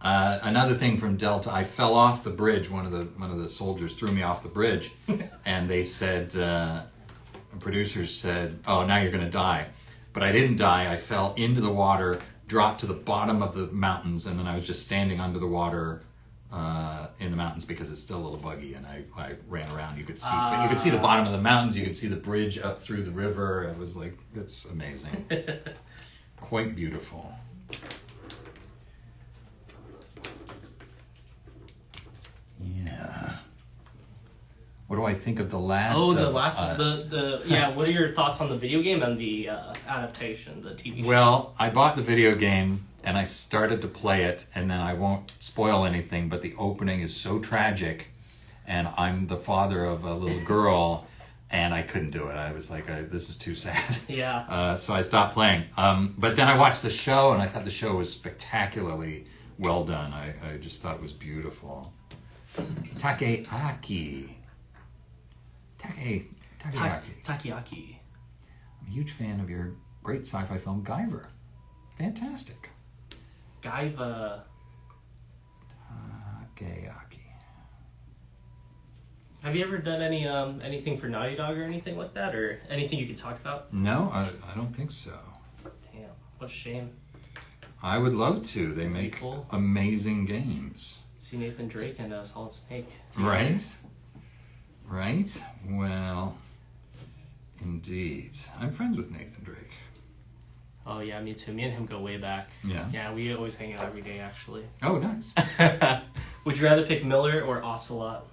Another thing from Delta, I fell off the bridge. One of the soldiers threw me off the bridge, and they said, producers said, "Oh, now you're going to die." But I didn't die. I fell into the water, dropped to the bottom of the mountains, and then I was just standing under the water in the mountains because it's still a little buggy, and I ran around. You could see the bottom of the mountains. You could see the bridge up through the river. It was it's amazing, quite beautiful. Yeah. What do I think of the last? Oh, yeah. What are your thoughts on the video game and the adaptation, the TV show? Well, I bought the video game and I started to play it, and then I won't spoil anything, but the opening is so tragic, and I'm the father of a little girl, and I couldn't do it. I was like, this is too sad. Yeah. So I stopped playing. But then I watched the show, and I thought the show was spectacularly well done. I just thought it was beautiful. Takeaki. Takoyaki. I'm a huge fan of your great sci-fi film, Guyver. Fantastic. Guyver. Takoyaki. Have you ever done anything for Naughty Dog or anything like that, or anything you could talk about? No, I don't think so. Damn, what a shame. I would love to. They make Cool. amazing games. See Nathan Drake and Solid Snake. Right? Right? Well, indeed. I'm friends with Nathan Drake. Oh yeah, me too. Me and him go way back. Yeah? Yeah, we always hang out every day, actually. Oh, nice. Would you rather pick Miller or Ocelot?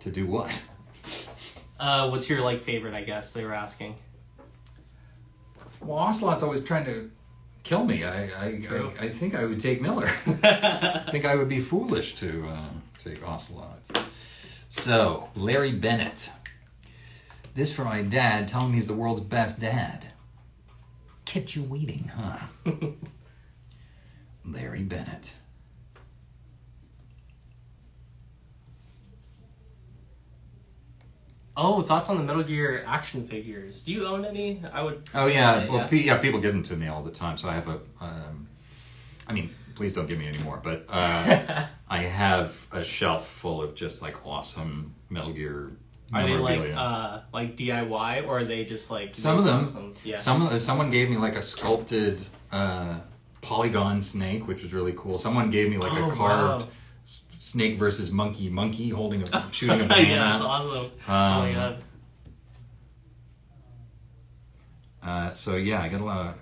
To do what? What's your favorite? I guess they were asking. Well, Ocelot's always trying to kill me. I think I would take Miller. I think I would be foolish to take Ocelot. So, Larry Bennett. This for my dad. Tell him he's the world's best dad. Kept you waiting, huh? Larry Bennett. Oh, thoughts on the Metal Gear action figures? Do you own any? I would. Oh yeah, well, people give them to me all the time. So I have I mean, please don't give me any more. But I have a shelf full of just awesome Metal Gear memorabilia. Are they like DIY, or are they just some of them? Awesome? Yeah. Someone gave me a sculpted polygon snake, which was really cool. Someone gave me a carved snake versus monkey holding shooting a banana. Yeah, that's awesome. Oh my god. So yeah, I got a lot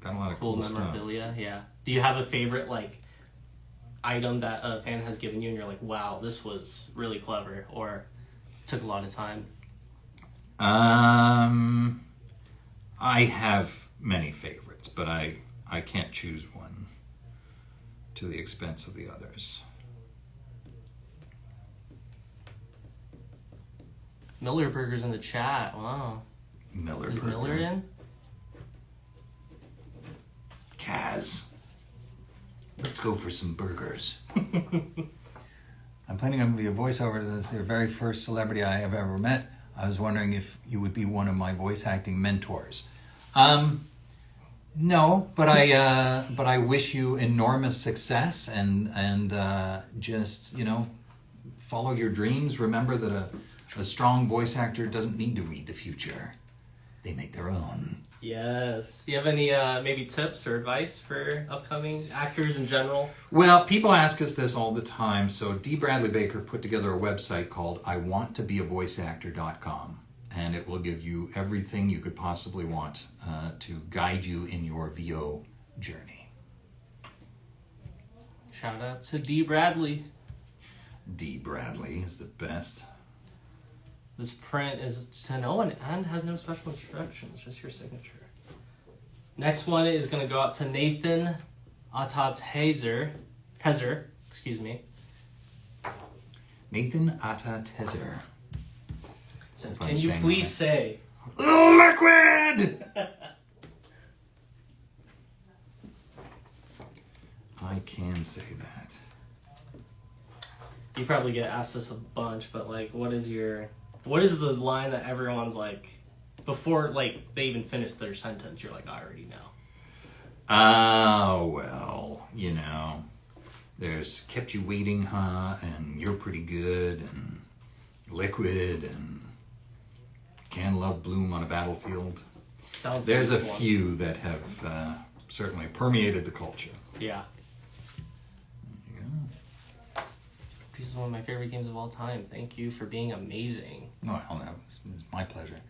of cool memorabilia. stuff. Yeah. Do you have a favorite item that a fan has given you, and you're like, wow, this was really clever, or took a lot of time? I have many favorites, but I can't choose one to the expense of the others. Miller Burgers in the chat. Wow. Is Miller in? Kaz. Let's go for some burgers. I'm planning on being a voiceover to the very first celebrity I have ever met. I was wondering if you would be one of my voice acting mentors. No, but I wish you enormous success and just follow your dreams. Remember that a strong voice actor doesn't need to read the future. They make their own. Yes. Do you have any maybe tips or advice for upcoming actors in general? Well, people ask us this all the time. So D. Bradley Baker put together a website called iwanttobeavoiceactor.com, and it will give you everything you could possibly want to guide you in your VO journey. Shout out to D. Bradley. D. Bradley is the best. This print is to no one and has no special instructions, just your signature. Next one is going to go out to Nathan Hezer, excuse me. Nathan Tezer. Says, can you please say liquid? I can say that. You probably get asked this a bunch, but what is the line that everyone's before they even finish their sentence, you're I already know. Oh, well, there's kept you waiting, huh? And you're pretty good, and liquid, and can love bloom on a battlefield. There's a few that have certainly permeated the culture. Yeah. There you go. This is one of my favorite games of all time. Thank you for being amazing. Well, it's my pleasure.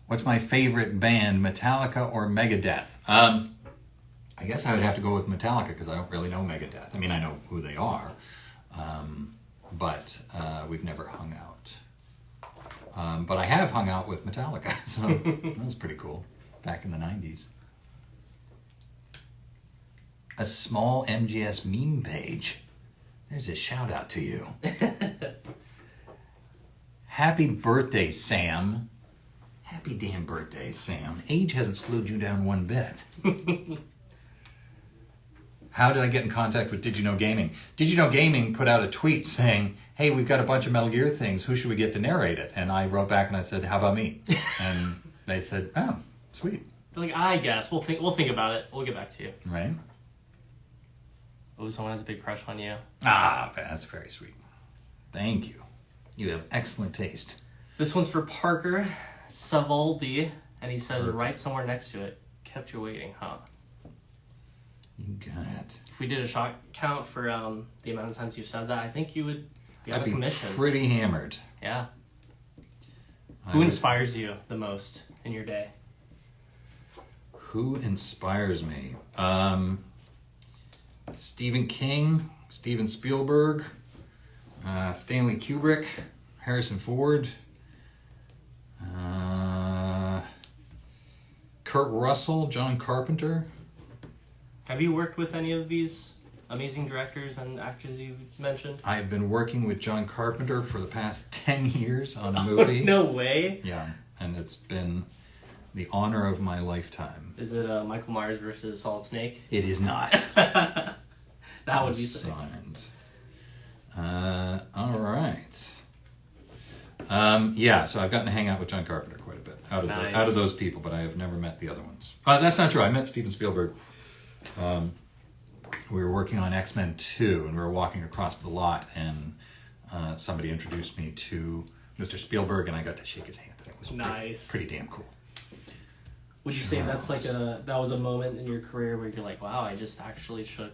What's my favorite band, Metallica or Megadeth? I guess I would have to go with Metallica because I don't really know Megadeth. I mean, I know who they are, but we've never hung out. But I have hung out with Metallica, so that was pretty cool back in the 90s. A small MGS meme page. There's a shout out to you. Happy birthday, Sam. Happy damn birthday, Sam. Age hasn't slowed you down one bit. How did I get in contact with Did You Know Gaming? Did You Know Gaming put out a tweet saying, hey, we've got a bunch of Metal Gear things. Who should we get to narrate it? And I wrote back and I said, how about me? And they said, oh, sweet. They're like, I guess. We'll think about it. We'll get back to you. Right? Oh, someone has a big crush on you. Ah, that's very sweet. Thank you. You have excellent taste. This one's for Parker Savoldi, and he says, right somewhere next to it. Kept you waiting, huh? You got it. If we did a shot count for the amount of times you've said that, I think you would be out I'd of commission. be pretty hammered. Yeah. Who inspires you the most in your day? Who inspires me? Stephen King, Steven Spielberg, Stanley Kubrick, Harrison Ford, Kurt Russell, John Carpenter. Have you worked with any of these amazing directors and actors you mentioned? I've been working with John Carpenter for the past 10 years on a movie. No way. Yeah, and it's been the honor of my lifetime. Is it Michael Myers versus Solid Snake? It is not. That would be sick. Signed. All right. Yeah, so I've gotten to hang out with John Carpenter quite a bit out of those people, but I have never met the other ones. That's not true. I met Steven Spielberg. We were working on X-Men 2, and we were walking across the lot, and somebody introduced me to Mr. Spielberg, and I got to shake his hand. It was nice. Pretty damn cool. Would you say that's like that was a moment in your career where you're like, wow, I just actually shook?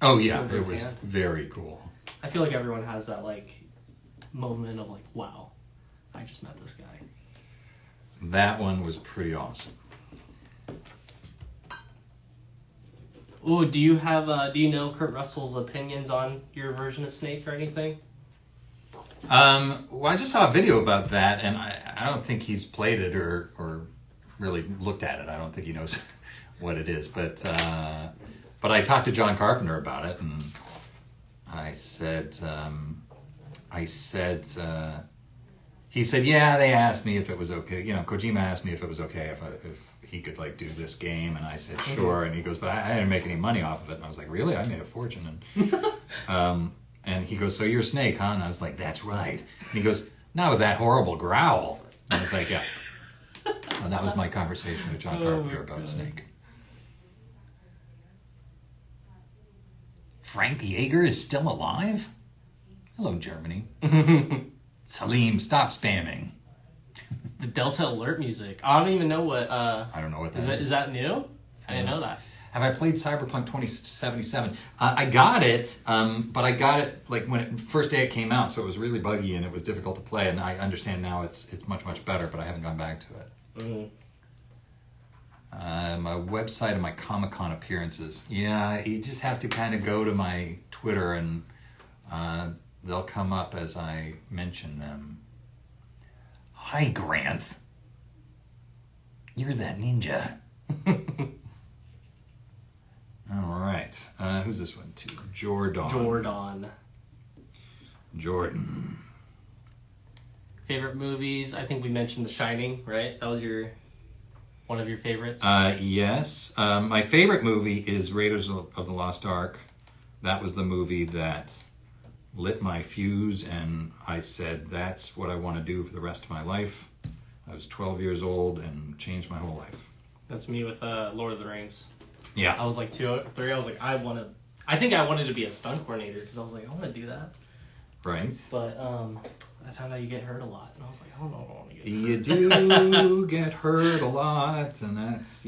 Oh yeah, it Spielberg's was hand? very cool. I feel like everyone has that like moment of like, wow, I just met this guy. That one was pretty awesome. Oh, do you know Kurt Russell's opinions on your version of Snake or anything? Well, I just saw a video about that, and I don't think he's played it or really looked at it. I don't think he knows what it is, but I talked to John Carpenter about it, and I said, he said, yeah, they asked me if it was okay. You know, Kojima asked me if it was okay if he could like do this game, and I said sure. And he goes, but I didn't make any money off of it. And I was like, really? I made a fortune. And and he goes, so you're Snake, huh? And I was like, that's right. And he goes, not with that horrible growl. And I was like, yeah. So that was my conversation with John Carpenter about Snake. Frank Yeager is still alive? Hello, Germany. Salim, stop spamming. The Delta Alert music. I don't even know what. I don't know what that is. Is that new? I didn't know that. Have I played Cyberpunk 2077? I got it, but I got it like when first day it came out, so it was really buggy and it was difficult to play. And I understand now it's much better, but I haven't gone back to it. My website and my Comic-Con appearances. Yeah, you just have to kind of go to my Twitter and they'll come up as I mention them. Hi, Granth. You're that ninja. All right. Who's this one to? Jordan. Favorite movies? I think we mentioned The Shining, right? That was one of your favorites? Yes. My favorite movie is Raiders of the Lost Ark. That was the movie that lit my fuse, and I said, that's what I want to do for the rest of my life. I was 12 years old and changed my whole life. That's me with Lord of the Rings. Yeah. I was like 2 or 3. I was like, I think I wanted to be a stunt coordinator because I was like, I want to do that. Right. But I found out you get hurt a lot, and I was like, I don't know if I want to get hurt. You do get hurt a lot, and that's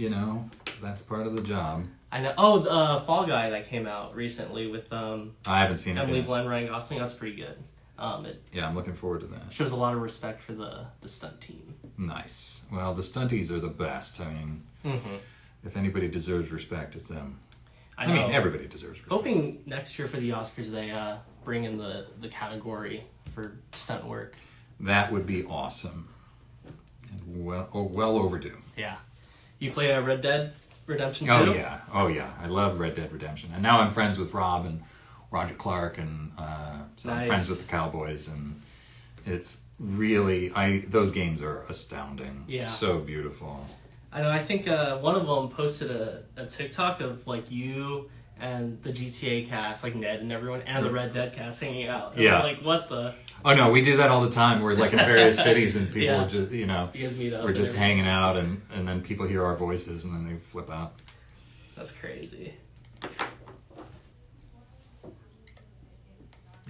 part of the job. I know. Oh, the Fall Guy that came out recently with I haven't seen Emily it. Blunt, Ryan Gosling. That's pretty good. Yeah, I'm looking forward to that. Shows a lot of respect for the stunt team. Nice. Well, the stunties are the best. I mean, if anybody deserves respect, it's them. I mean, everybody deserves respect. Hoping next year for the Oscars they bring in the category for stunt work. That would be awesome. And well overdue. Yeah. You play Red Dead Redemption 2? Oh yeah. I love Red Dead Redemption. And now I'm friends with Rob and Roger Clark, and so I'm friends with the Cowboys, and It's really those games are astounding. Yeah. So beautiful. I know. I think one of them posted a TikTok of like you and the GTA cast, like Ned and everyone, and the Red Dead cast hanging out. And Yeah. I was like, what the? Oh no, we do that all the time. We're like in various cities and people Yeah. just, You guys meet up. we're and just everything. hanging out and then people hear our voices and then they flip out. That's crazy.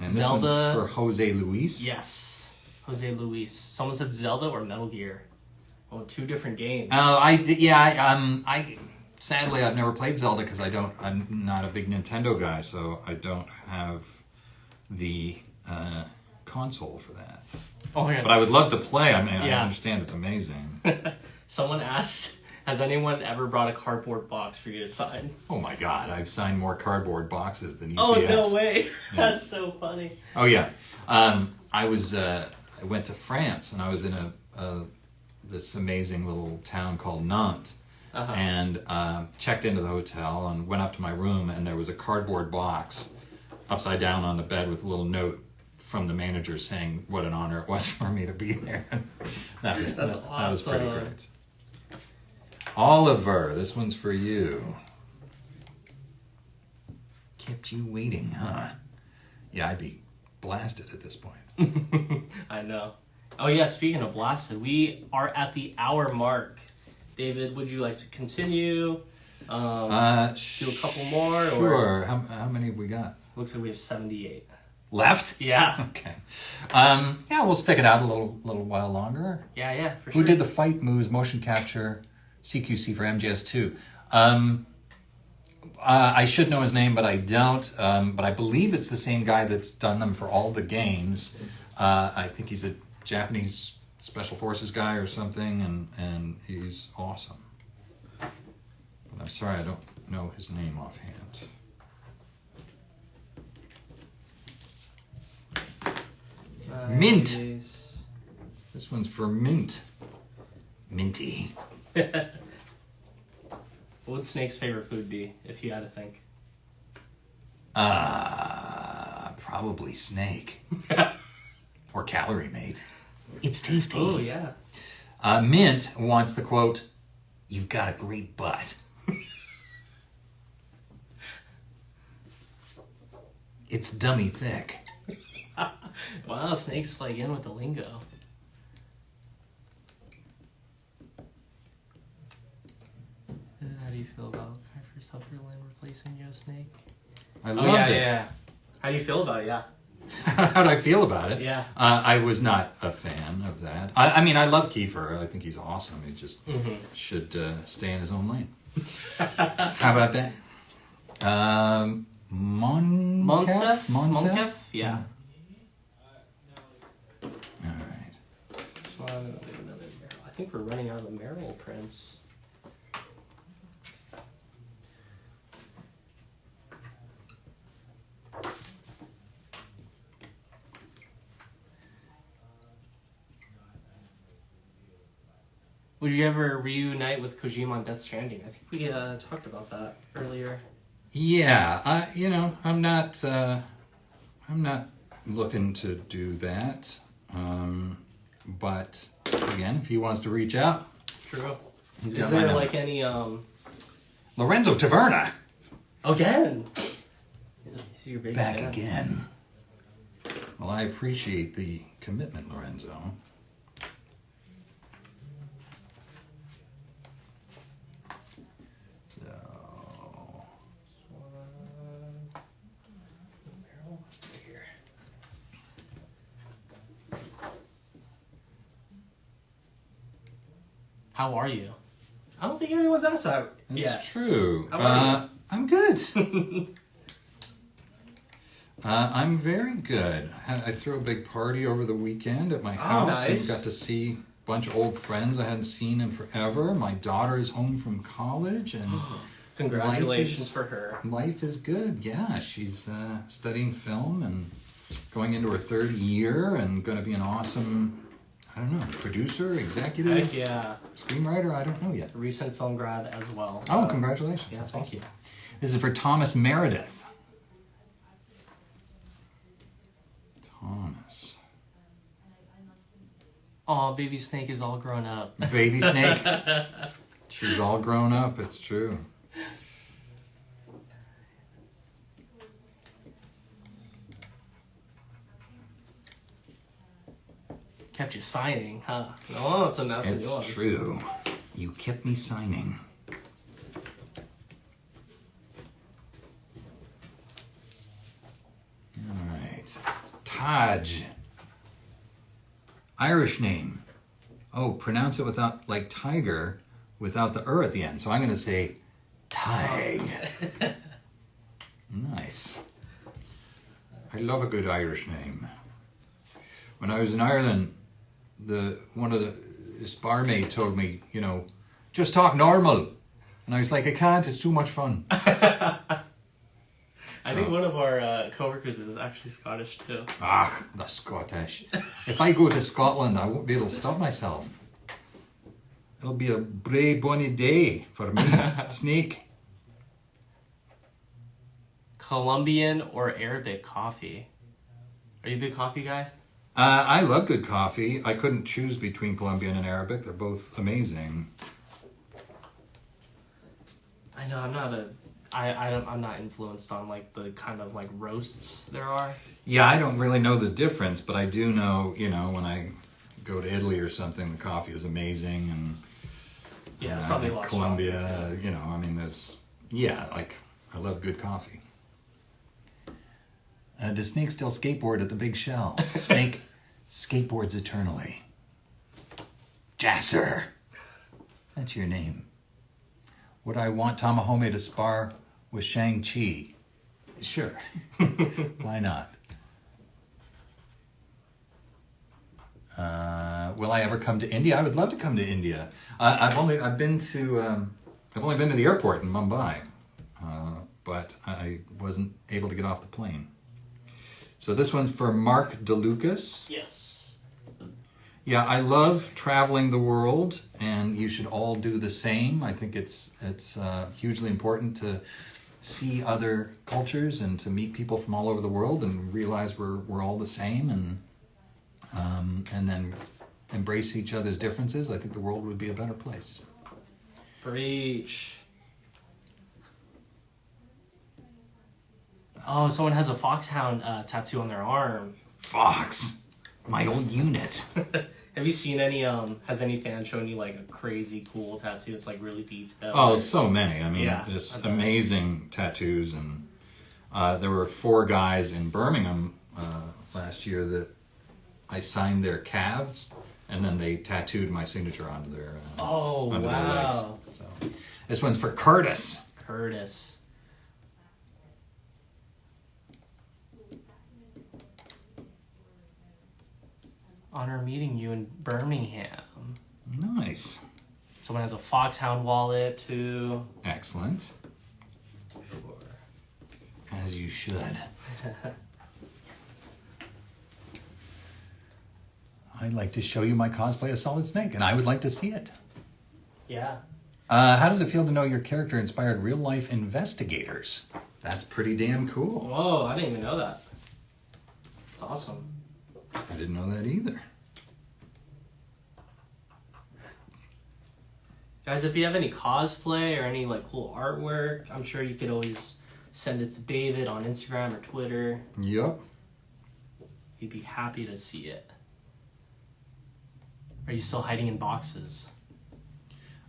And this Zelda. one's for Jose Luis. Yes, Jose Luis. Someone said Zelda or Metal Gear. Oh, 2 different games. Oh, I did. Yeah, I sadly I've never played Zelda because I'm not a big Nintendo guy, so I don't have the console for that. Oh yeah. But I would love to play. I mean, I Yeah. understand it's amazing. Someone asked, has anyone ever brought a cardboard box for you to sign? Oh my God, I've signed more cardboard boxes than UPS. Oh, no way. Yeah. That's so funny. Oh yeah, I went to France and I was in this amazing little town called Nantes, Uh-huh. and checked into the hotel and went up to my room and there was a cardboard box upside down on the bed with a little note from the manager saying what an honor it was for me to be there. That was pretty awesome. great. Oliver, this one's for you. Kept you waiting, huh? Yeah, I'd be blasted at this point. I know. Oh yeah, speaking of blasted, we are at the hour mark. David, would you like to continue? Do a couple more? Or? Sure. How many have we got? Looks like we have 78. Left? Yeah. Okay. Yeah, we'll stick it out a little while longer. Yeah, for sure. Who did the fight moves, motion capture, CQC for MGS2? I should know his name, but I don't. But I believe it's the same guy that's done them for all the games. I think he's a Japanese special forces guy or something, and he's awesome. But I'm sorry, I don't know his name offhand. Mint. This one's for Mint. Minty. What would Snake's favorite food be, if you had to think? Probably Snake. Or Calorie Mate. It's tasty. Oh, yeah. Mint wants the quote, "You've got a great butt." It's dummy thick. Wow, Snake's like in with the lingo. How do you feel about Guyver Sutherland replacing Yo Snake? I loved it. Yeah. How do you feel about it? Yeah. How do I feel about it? Yeah. I was not a fan of that. I mean, I love Guyver. I think he's awesome. He just should stay in his own lane. How about that? Monsef? Monsef? Yeah. All right. So I'm gonna do another Meryl. I think we're running out of the Meryl prints. Would you ever reunite with Kojima on Death Stranding? I think we talked about that earlier. Yeah, I'm not looking to do that. But again, if he wants to reach out, True. he's Is got my there number. like any Lorenzo Taverna again? Is your big back fan? again. Well, I appreciate the commitment, Lorenzo. How are you? I don't think anyone's asked that It's yet. true. How are you? I'm good. I'm very good. I threw a big party over the weekend at my house. nice. And got to see a bunch of old friends I hadn't seen in forever. My daughter is home from college, and Congratulations for her. life is good. Yeah, she's studying film and going into her third year, and going to be an awesome, I don't know, producer, executive, Heck yeah. screenwriter. I don't know yet. Recent film grad as well. Oh, so- congratulations. Yeah, That's thank awesome. you. This is for Thomas Meredith. Thomas. Aw, baby snake is all grown up. Baby snake. She's all grown up, it's true. Kept you signing, huh? Oh, it's announcing It's yours. true. You kept me signing. All right. Taj. Irish name. Oh, pronounce it without, like tiger, without the at the end. So I'm going to say Tig. Nice. I love a good Irish name. When I was in Ireland, one of this barmaid told me, you know, just talk normal. And I was like, I can't, it's too much fun. I think one of our coworkers is actually Scottish too. Ah, the Scottish. If I go to Scotland, I won't be able to stop myself. It'll be a brave bonny day for me. Snake. Colombian or Arabic coffee? Are you a big coffee guy? I love good coffee. I couldn't choose between Colombian and Arabic. They're both amazing. I know I'm not influenced on like the kind of like roasts there are. Yeah, I don't really know the difference, but I do know, you know, when I go to Italy or something, the coffee is amazing, and Yeah, it's probably a lot Colombia, stronger. you know, I mean, I love good coffee. Does Snake still skateboard at the Big Shell? Snake skateboards eternally. Jasser. That's your name. Would I want Tamahome to spar with Shang-Chi? Sure. Why not? Will I ever come to India? I would love to come to India. I've only been to the airport in Mumbai, but I wasn't able to get off the plane. So this one's for Mark DeLucas. Yes. Yeah, I love traveling the world, and you should all do the same. I think it's hugely important to see other cultures and to meet people from all over the world and realize we're all the same, and then embrace each other's differences. I think the world would be a better place. Preach. Oh, someone has a foxhound tattoo on their arm. Fox, my old unit. Have you seen any, has any fan shown you like a crazy cool tattoo? It's like really detailed. Oh, so many. I mean, Yeah, just I bet. amazing tattoos. And there were 4 guys in Birmingham last year that I signed their calves, and then they tattooed my signature onto their Oh, their wow. legs. So this one's for Curtis. Curtis. Honor meeting you in Birmingham. Nice. Someone has a foxhound wallet too. Excellent. As you should. I'd like to show you my cosplay of Solid Snake, and I would like to see it. Yeah. How does it feel to know your character inspired real-life investigators? That's pretty damn cool. Whoa, I didn't even know that. It's awesome. I didn't know that either. Guys, if you have any cosplay or any like cool artwork, I'm sure you could always send it to David on Instagram or Twitter. Yup. He'd be happy to see it. Are you still hiding in boxes?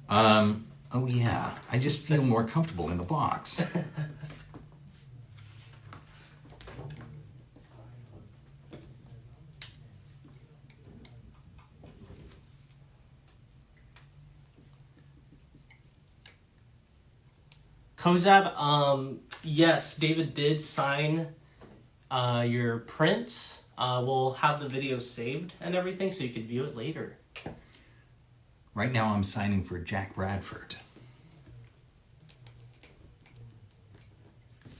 Oh yeah. I just feel more comfortable in the box. Kozab, yes, David did sign your prints. We'll have the video saved and everything so you can view it later. Right now I'm signing for Jack Bradford.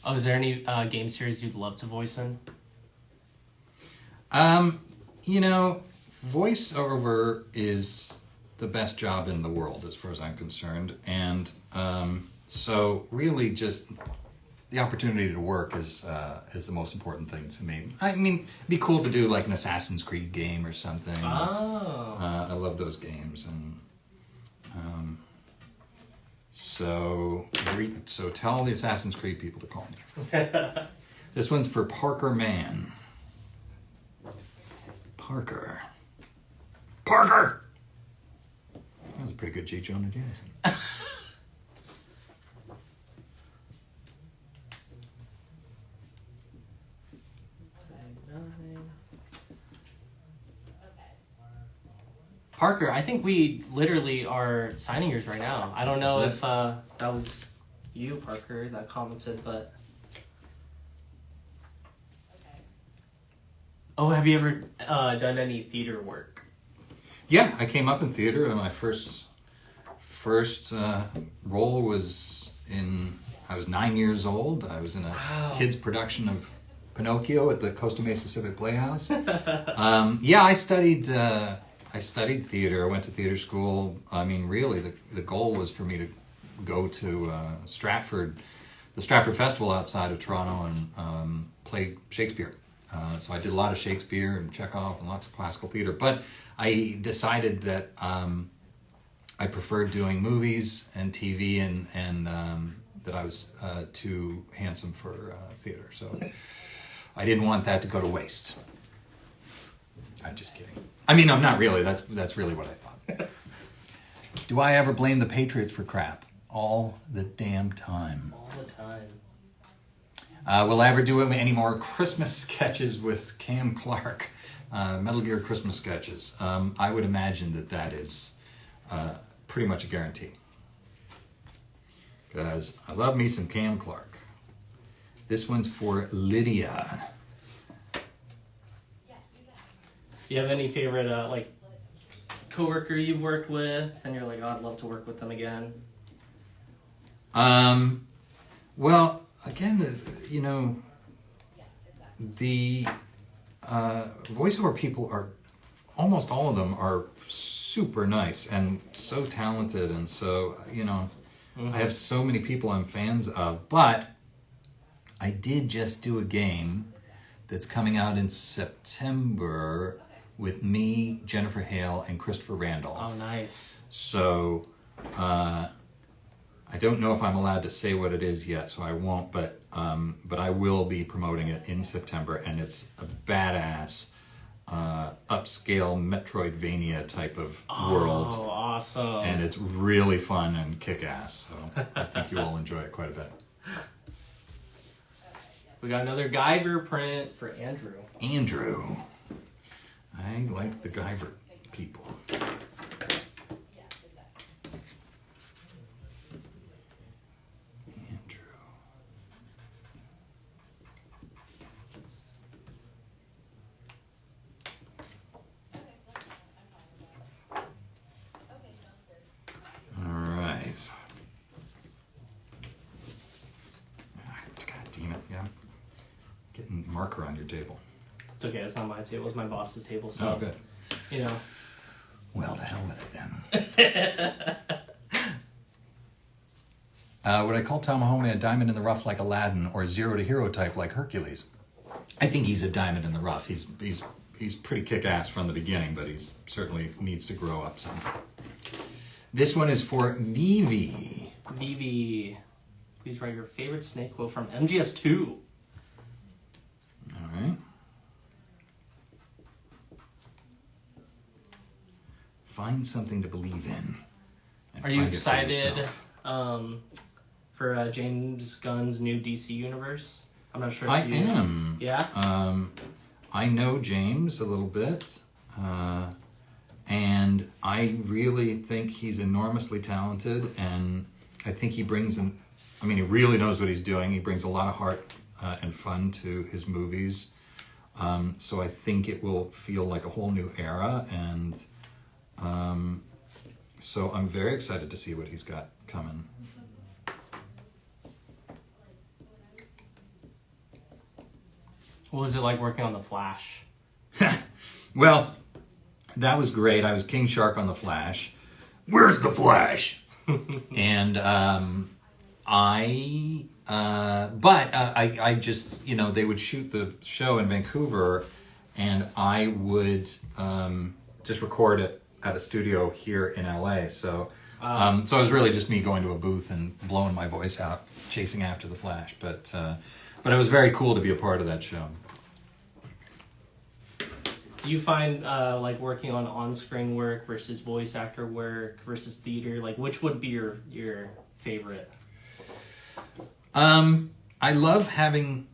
Oh, is there any game series you'd love to voice in? You know, voiceover is the best job in the world as far as I'm concerned. And so really just the opportunity to work is the most important thing to me. I mean, it'd be cool to do like an Assassin's Creed game or something. Oh. I love those games, and so tell the Assassin's Creed people to call me. This one's for Parker Mann. Parker. That was a pretty good J. Jonah Jameson. Parker, I think we literally are signing yours right now. I don't know if that was you, Parker, that commented, but... Oh, have you ever done any theater work? Yeah, I came up in theater, and my first role was I was 9 years old. I was in a kids' production of Pinocchio at the Costa Mesa Civic Playhouse. Yeah, I studied theater. I went to theater school. I mean, really, the goal was for me to go to Stratford, the Stratford Festival outside of Toronto, and play Shakespeare. So I did a lot of Shakespeare and Chekhov and lots of classical theater. But I decided that I preferred doing movies and TV, and that I was too handsome for theater. So I didn't want that to go to waste. I'm just kidding. I mean, I'm not really. That's really what I thought. Do I ever blame the Patriots for crap? All the damn time. All the time. Will I ever do any more Christmas sketches with Cam Clark? Metal Gear Christmas sketches. I would imagine that is pretty much a guarantee. Because I love me some Cam Clark. This one's for Lydia. Do you have any favorite coworker you've worked with, and you're like, oh, I'd love to work with them again? Well, again, the voiceover people are, almost all of them are super nice and so talented, and so, I have so many people I'm fans of, but I did just do a game that's coming out in September with me, Jennifer Hale, and Christopher Randolph. Oh, nice. So, I don't know if I'm allowed to say what it is yet, so I won't, but I will be promoting it in September, and it's a badass, upscale Metroidvania type of world. Oh, awesome. And it's really fun and kick-ass, so I think you will enjoy it quite a bit. We got another Guyver print for Andrew. Andrew. I like the Guyver people. Andrew. All right. God damn it, yeah. Getting marker on your table. It's okay, it's not my table, it's my boss's table, so, Oh, good. Well, to hell with it then. Would I call Tom Mahoney a diamond in the rough like Aladdin, or zero to hero type like Hercules? I think he's a diamond in the rough. He's pretty kick-ass from the beginning, but he's certainly needs to grow up some. This one is for Vivi. Vivi, please write your favorite snake quote from MGS2. All right. Find something to believe in. Are you excited for James Gunn's new DC universe? I'm not sure if I am. Yeah? I know James a little bit, and I really think he's enormously talented, and I think he brings he really knows what he's doing. He brings a lot of heart and fun to his movies. So I think it will feel like a whole new era, and so I'm very excited to see what he's got coming. What was it like working on The Flash? Well, that was great. I was King Shark on The Flash. Where's The Flash? And I But I just, they would shoot the show in Vancouver, and I would just record it at a studio here in LA. So it was really just me going to a booth and blowing my voice out, chasing after the Flash. But it was very cool to be a part of that show. Do you find like working on-screen work versus voice actor work versus theater, like which would be your favorite? I love having.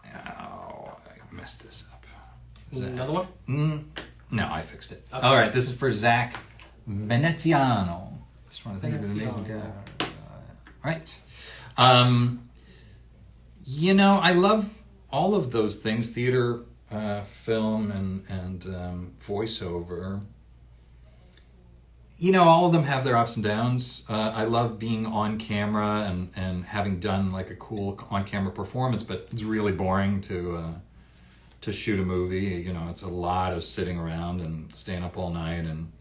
Oh, I messed this up. Another one? No, I fixed it. Okay. All right, this is for Zach Veneziano. Just want to think of an amazing guy. Right. I love all of those things: theater, film, and voiceover. All of them have their ups and downs. I love being on camera and having done like a cool on-camera performance, but it's really boring to shoot a movie. It's a lot of sitting around and staying up all night, and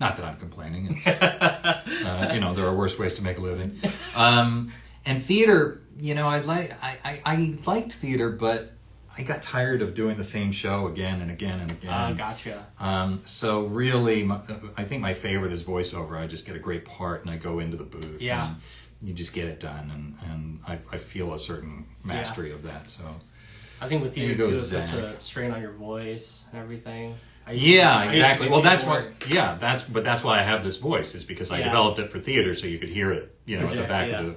not that I'm complaining. It's there are worse ways to make a living. And theater, I liked theater, but I got tired of doing the same show again and again and again. Gotcha. So really, I think my favorite is voiceover. I just get a great part and I go into the booth. Yeah. And you just get it done, and I feel a certain mastery of that. So I think with theater too, it puts a strain on your voice and everything. Exactly. Well, that's why. Yeah, that's why I have this voice, is because I developed it for theater, so you could hear it, at the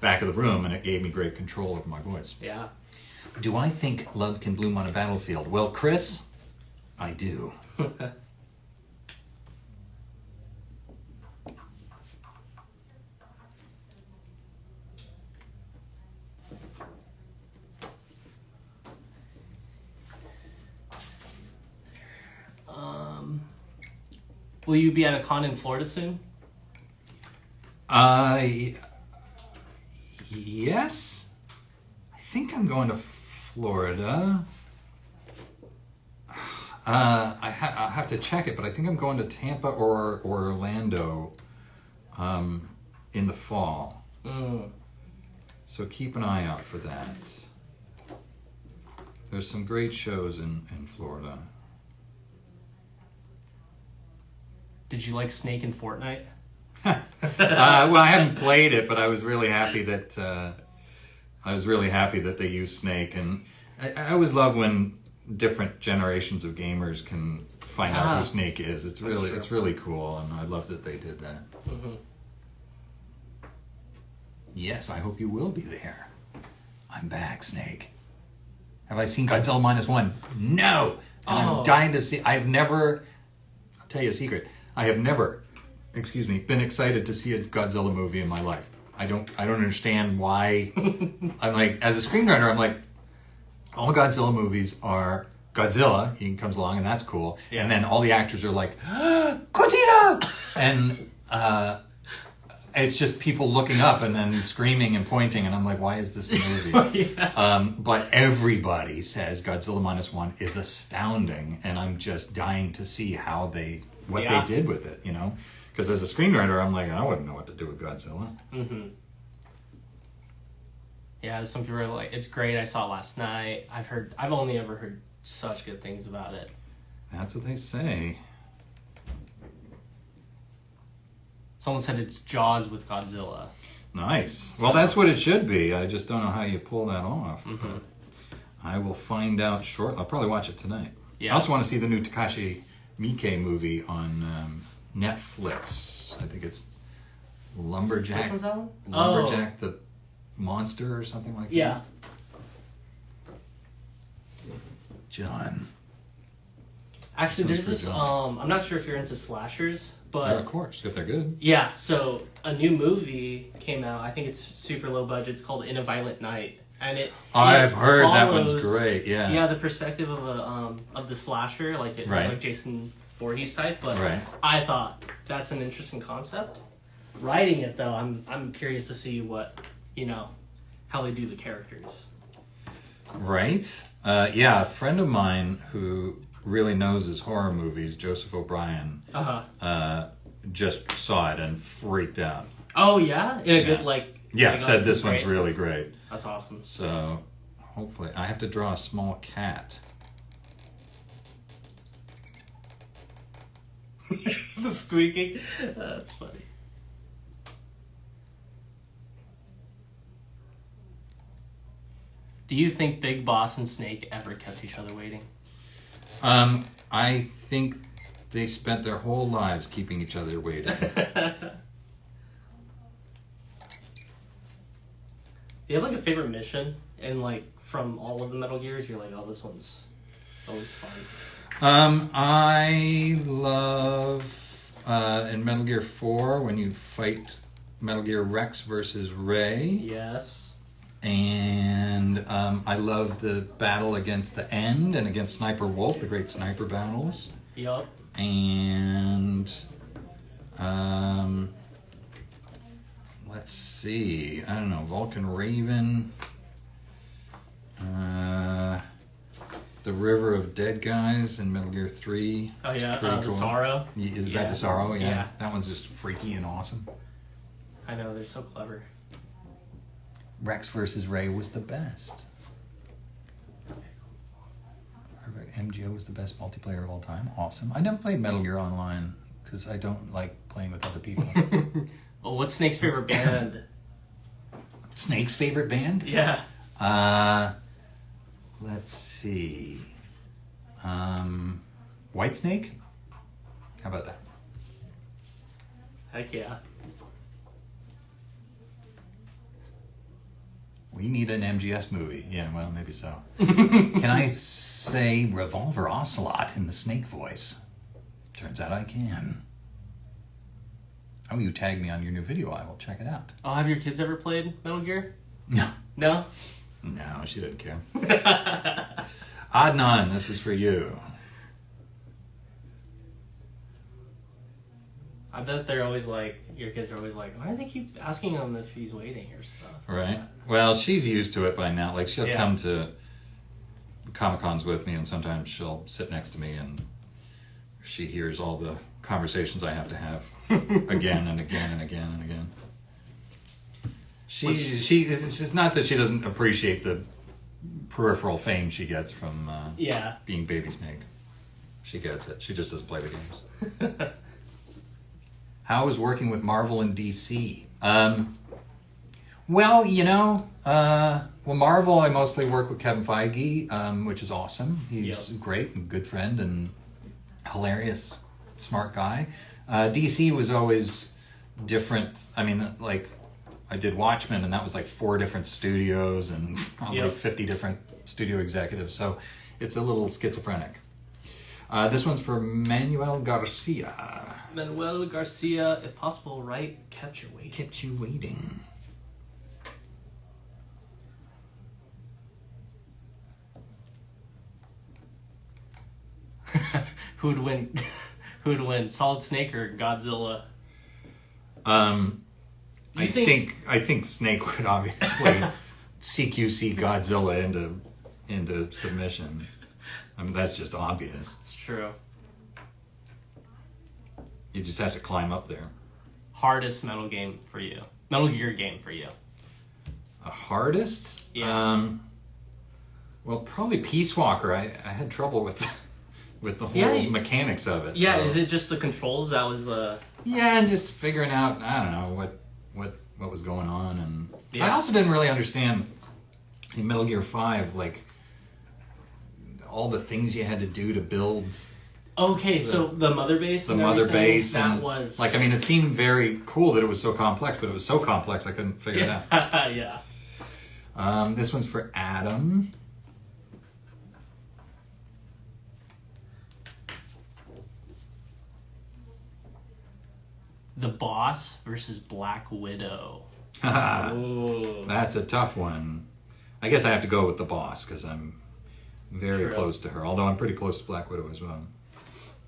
back of the room, and it gave me great control over my voice. Yeah. Do I think love can bloom on a battlefield? Well, Chris, I do. Will you be at a con in Florida soon? Yes. I think I'm going to Florida. I'll have to check it, but I think I'm going to Tampa or Orlando in the fall. So keep an eye out for that. There's some great shows in Florida. Did you like Snake in Fortnite? Well, I haven't played it, but I was really happy that they used Snake, and I always love when different generations of gamers can find out who Snake is. It's really cool, and I love that they did that. Mm-hmm. Yes, I hope you will be there. I'm back, Snake. Have I seen Godzilla -1? No, and I'm dying to see. I'll tell you a secret. I have never, been excited to see a Godzilla movie in my life. I don't understand why. I'm like, as a screenwriter, I'm like, all Godzilla movies are Godzilla. He comes along and that's cool. Yeah. And then all the actors are like, Godzilla! And it's just people looking up and then screaming and pointing. And I'm like, why is this a movie? But everybody says Godzilla -1 is astounding. And I'm just dying to see what they did with it, Because as a screenwriter, I'm like, I wouldn't know what to do with Godzilla. Mm-hmm. Yeah, some people are like, it's great. I saw it last night. I've only ever heard such good things about it. That's what they say. Someone said it's Jaws with Godzilla. Nice. Well, that's what it should be. I just don't know how you pull that off. Mm-hmm. I will find out shortly. I'll probably watch it tonight. Yeah. I also want to see the new Takashi Miike movie on Netflix. I think it's Lumberjack. Which one's that one? Lumberjack the Monster or something like that. Yeah. John. Actually, there's this. I'm not sure if you're into slashers, but Yeah, of course, if they're good. yeah. So a new movie came out. I think it's super low budget. It's called In a Violent Night, and I've heard that follows, one's great. Yeah. Yeah, the perspective of the slasher, like it was like Jason Voorhees type. But I thought that's an interesting concept. Writing it though, I'm curious to see what how they do the characters. Right. Yeah, a friend of mine who really knows his horror movies, Joseph O'Brien, just saw it and freaked out. Oh yeah, in a good like Yeah, Like, oh, said this is one's great. really great. That's awesome. So hopefully, I have to draw a small cat. The squeaking. That's funny. Do you think Big Boss and Snake ever kept each other waiting? I think they spent their whole lives keeping each other waiting. Do you have like a favorite mission? And like from all of the Metal Gears, you're like, oh, this one's always fun. I love in Metal Gear 4 when you fight Metal Gear Rex versus Ray. Yes. And I love the battle against the End and against Sniper Wolf, the great sniper battles. Yup. And let's see, I don't know, Vulcan Raven, the River of Dead Guys in Metal Gear 3. Oh yeah, Pretty the cool. Sorrow. Is Yeah. that the Sorrow? Yeah. Yeah. That one's just freaky and awesome. I know, they're so clever. Rex versus Ray was the best. MGO was the best multiplayer of all time. Awesome. I never played Metal Gear Online because I don't like playing with other people. Oh, what's Snake's favorite band? Snake's favorite band? Yeah. Let's see. Whitesnake? How about that? Heck yeah. We need an MGS movie. Yeah, well, maybe so. Can I say Revolver Ocelot in the Snake voice? Turns out I can. Oh, you tagged me on your new video. I will check it out. Oh, have your kids ever played Metal Gear? No. No? No, she doesn't care. Adnan, this is for you. I bet they're always like, your kids are always like, why do they keep asking him if he's waiting or stuff? Right. Well, she's used to it by now. Like, she'll Yeah. come to Comic-Cons with me, and sometimes she'll sit next to me, and she hears all the conversations I have to have again and again and again and again. It's not that she doesn't appreciate the peripheral fame she gets from Yeah. being Baby Snake. She gets it. She just doesn't play the games. How is working with Marvel and DC? Well, Marvel, I mostly work with Kevin Feige, which is awesome. He's great and good friend and hilarious, smart guy. DC was always different. I mean, like, I did Watchmen, and that was like 4 different studios and probably 50 different studio executives. So it's a little schizophrenic. This one's for Manuel Garcia. Manuel Garcia, if possible, right? Kept you waiting. Kept you waiting. Who'd win? Who'd win? Solid Snake or Godzilla? I think Snake would obviously CQC Godzilla into submission. I mean, that's just obvious. It's true. He just has to climb up there. Hardest Metal game for you? Metal Gear game for you? A hardest? Yeah. Well, probably Peace Walker. I had trouble with the whole mechanics of it. Yeah, so. is it just the controls that was Yeah, and just figuring out, I don't know, what was going on. And I Yeah. also didn't really understand in Metal Gear 5, like, all the things you had to do to build Okay, so the mother base the and mother everything, base. that And, was... like, I mean, it seemed very cool that it was so complex, but it was so complex I couldn't figure it out. Yeah. This one's for Adam. The Boss versus Black Widow. Ooh. That's a tough one. I guess I have to go with the Boss because I'm very True. close to her, although I'm pretty close to Black Widow as well.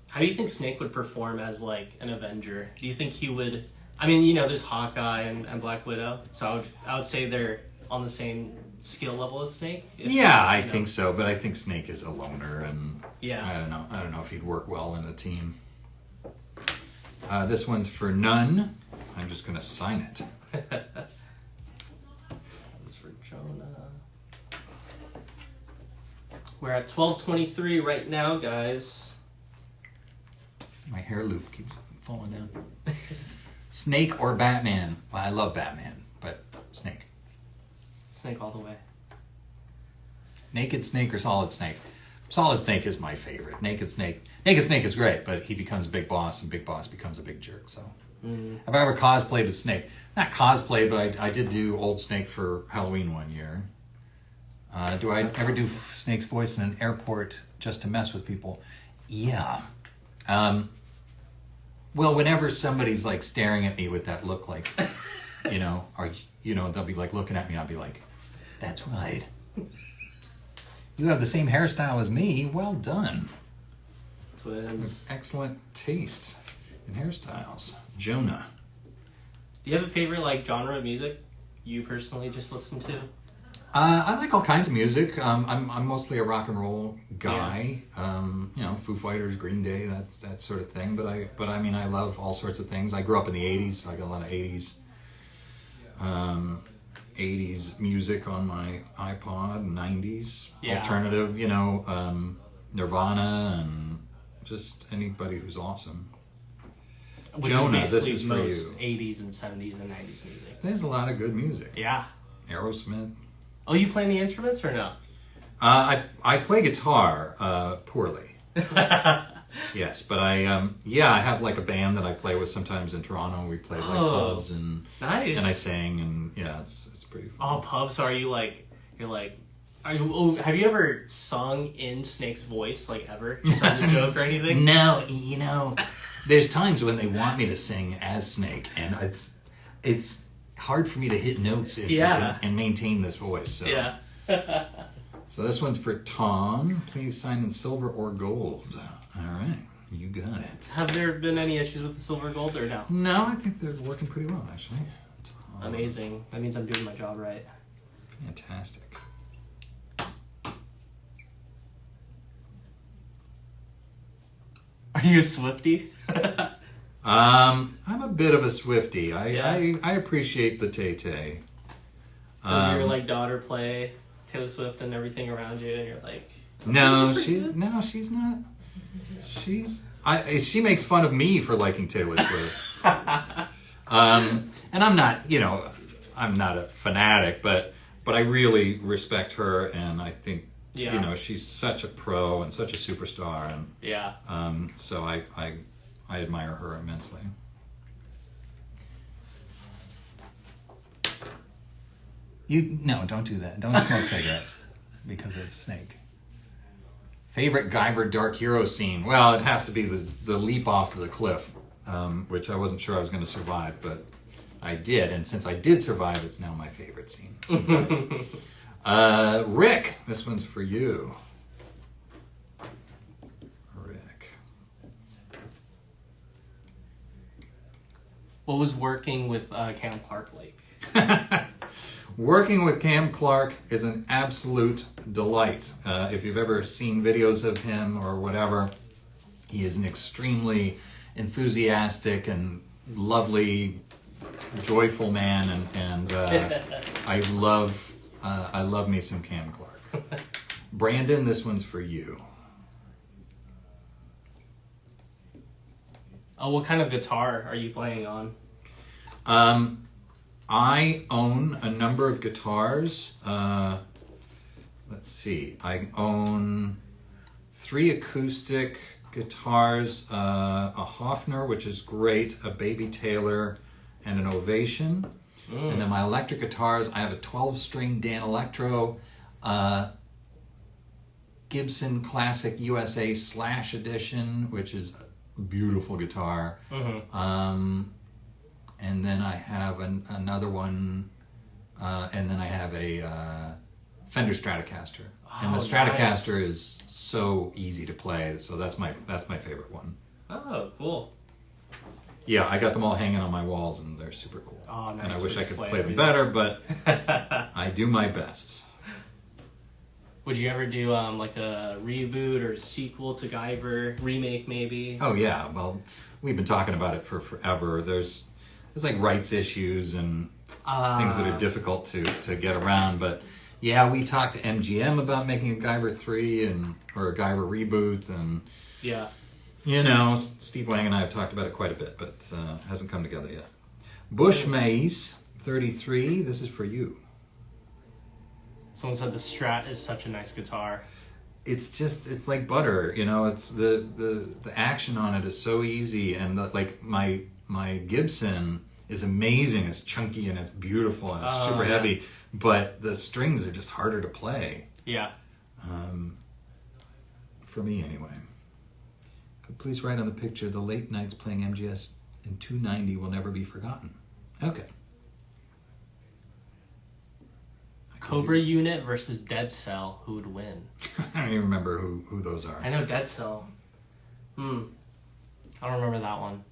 How do you think Snake would perform as, like, an Avenger? Do you think he would... I mean, there's Hawkeye and Black Widow, so I would say they're on the same skill level as Snake. I think so, but I think Snake is a loner, and Yeah. I don't know if he'd work well in a team. This one's for None. I'm just going to sign it. We're at 12:23 right now, guys. My hair loop keeps falling down. Snake or Batman? Well, I love Batman, but Snake. Snake all the way. Naked Snake or Solid Snake? Solid Snake is my favorite. Naked Snake is great, but he becomes Big Boss, and Big Boss becomes a big jerk. So, have I ever cosplayed as Snake? Not cosplayed, but I did do Old Snake for Halloween one year. Do I ever do Snake's voice in an airport just to mess with people? Yeah. Well, whenever somebody's like staring at me with that look, like, they'll be like looking at me, I'll be like, "That's right. You have the same hairstyle as me. Well done." Twins. Excellent taste in hairstyles. Jonah. Do you have a favorite like genre of music you personally just listen to? I like all kinds of music. I'm mostly a rock and roll guy. Yeah. Foo Fighters, Green Day, that sort of thing. But I love all sorts of things. I grew up in the '80s, so I got a lot of '80s music on my iPod. '90s alternative, Nirvana and just anybody who's awesome. Which Jonah, is this basically is for most you. 80s and 70s and 90s music. There's a lot of good music. Yeah. Aerosmith. Oh, you play any instruments or no? I play guitar poorly. Yes, but I have like a band that I play with sometimes in Toronto. We play like pubs and nice. And I sing and it's pretty fun. Oh, pubs. So have you ever sung in Snake's voice like ever, just as a joke or anything? No, there's times when they want me to sing as Snake, and it's hard for me to hit notes and maintain this voice. So. Yeah. So this one's for Tom. Please sign in silver or gold. All right, you got it. Have there been any issues with the silver or gold or no? No, I think they're working pretty well, actually. Tom. Amazing. That means I'm doing my job right. Fantastic. Are you a Swiftie? I'm a bit of a Swiftie. I appreciate the Tay-Tay. Does your daughter play Taylor Swift and everything around you, and you're like? No, she's not. She makes fun of me for liking Taylor Swift. And I'm not, I'm not a fanatic, but I really respect her, and I think, she's such a pro and such a superstar, and so I admire her immensely. No, don't do that. Don't smoke cigarettes because of Snake. Favorite Guyver Dark Hero scene? Well, it has to be the leap off of the cliff, which I wasn't sure I was going to survive, but I did. And since I did survive, it's now my favorite scene. Rick, this one's for you. Rick. What was working with Cam Clark like? Working with Cam Clark is an absolute delight. If you've ever seen videos of him or whatever, he is an extremely enthusiastic and lovely, joyful man, and I love me some Cam Clark. Brandon, this one's for you. Oh, what kind of guitar are you playing on? I own a number of guitars. Let's see. I own 3 acoustic guitars, a Hofner, which is great, a Baby Taylor, and an Ovation. And then my electric guitars, I have a 12-string Dan Electro, Gibson Classic USA Slash Edition, which is a beautiful guitar. And then I have another one, and then I have a Fender Stratocaster. And the Stratocaster is so easy to play, so that's my favorite one. Oh, cool. Yeah, I got them all hanging on my walls, and they're super cool. Oh, nice. And I wish I could play them better, but I do my best. Would you ever do like a reboot or a sequel to Guyver, remake maybe? Oh yeah, well, we've been talking about it for forever. There's like rights issues and things that are difficult to get around, but Yeah, we talked to MGM about making a Guyver 3 or a Guyver reboot, and Yeah. you know, Steve Wang and I have talked about it quite a bit, but hasn't come together yet. Bush Maze 33, this is for you. Someone said the Strat is such a nice guitar. It's like butter, you know. It's the action on it is so easy, and like my Gibson is amazing. It's chunky and it's beautiful and it's super heavy, but the strings are just harder to play. Yeah. For me, anyway. But please write on the picture, the late nights playing MGS in 290 will never be forgotten. Okay. Cobra Unit versus Dead Cell. Who would win? I don't even remember who those are. I know Dead Cell. I don't remember that one.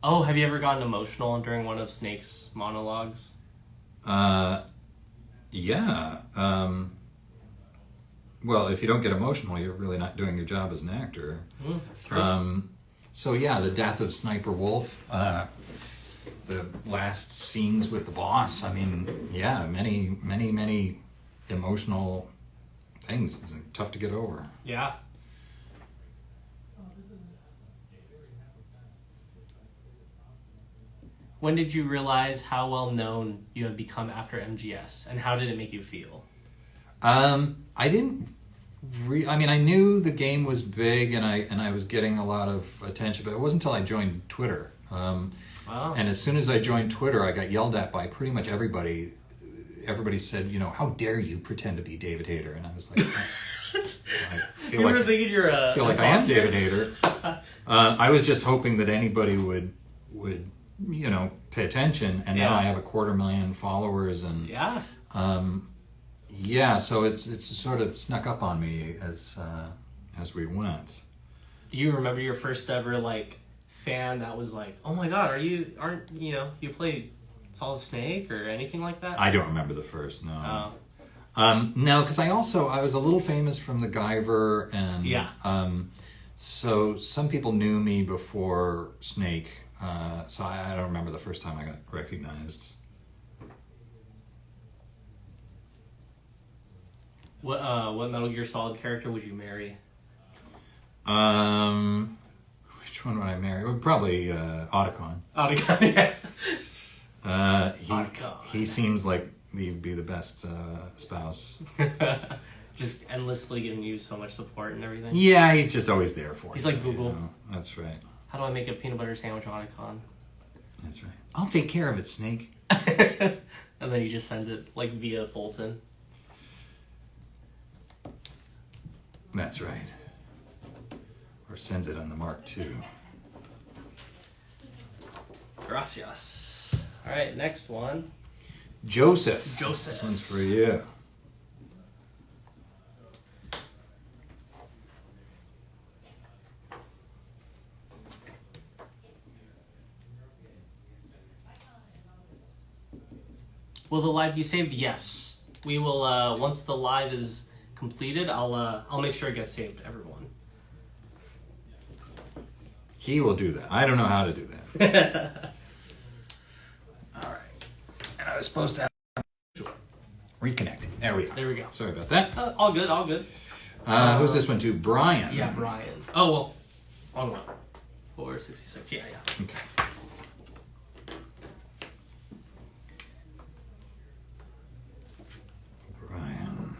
Oh, have you ever gotten emotional during one of Snake's monologues? Yeah. Well, if you don't get emotional, you're really not doing your job as an actor. True. So yeah, the death of Sniper Wolf, the last scenes with the boss. I mean, yeah, many emotional things. Tough to get over. Yeah. When did you realize how well known you have become after MGS, and how did it make you feel? I didn't. I mean, I knew the game was big, and I was getting a lot of attention, but it wasn't until I joined Twitter. Wow. And as soon as I joined Twitter, I got yelled at by pretty much everybody. Everybody said, you know, how dare you pretend to be David Hayter? And I was like, I feel You like were thinking you're a. I feel like I am David Hayter. I was just hoping that anybody would you know, pay attention, and now I have 250,000 followers, and Yeah. yeah, so it's sort of snuck up on me as we went. Do you remember your first ever like fan that was like, oh my god, aren't you play Solid Snake or anything like that? I don't remember the first, no. Oh. No, because I was a little famous from the Guyver, and Yeah. So some people knew me before Snake, so I don't remember the first time I got recognized. What Metal Gear Solid character would you marry? Which one would I marry? Well, probably Otacon. Otacon, yeah. He seems like he'd be the best spouse. Just endlessly giving you so much support and everything. Yeah, he's just always there for you. He's like Google. You know? That's right. How do I make a peanut butter sandwich, Otacon? That's right. I'll take care of it, Snake. And then he just sends it like via Fulton. That's right. Or sends it on the Mark II. Gracias. All right, next one. Joseph. Joseph. This one's for you. Will the live be saved? Yes. We will. Once the live is completed, I'll make sure it gets saved to everyone. He will do that. I don't know how to do that. All right. And I was supposed to have reconnecting. There we go. There we go. Sorry about that. All good. All good. Who's this one to? Brian. Yeah, Brian. Oh well. Wrong one. 466. Yeah. Okay. Brian.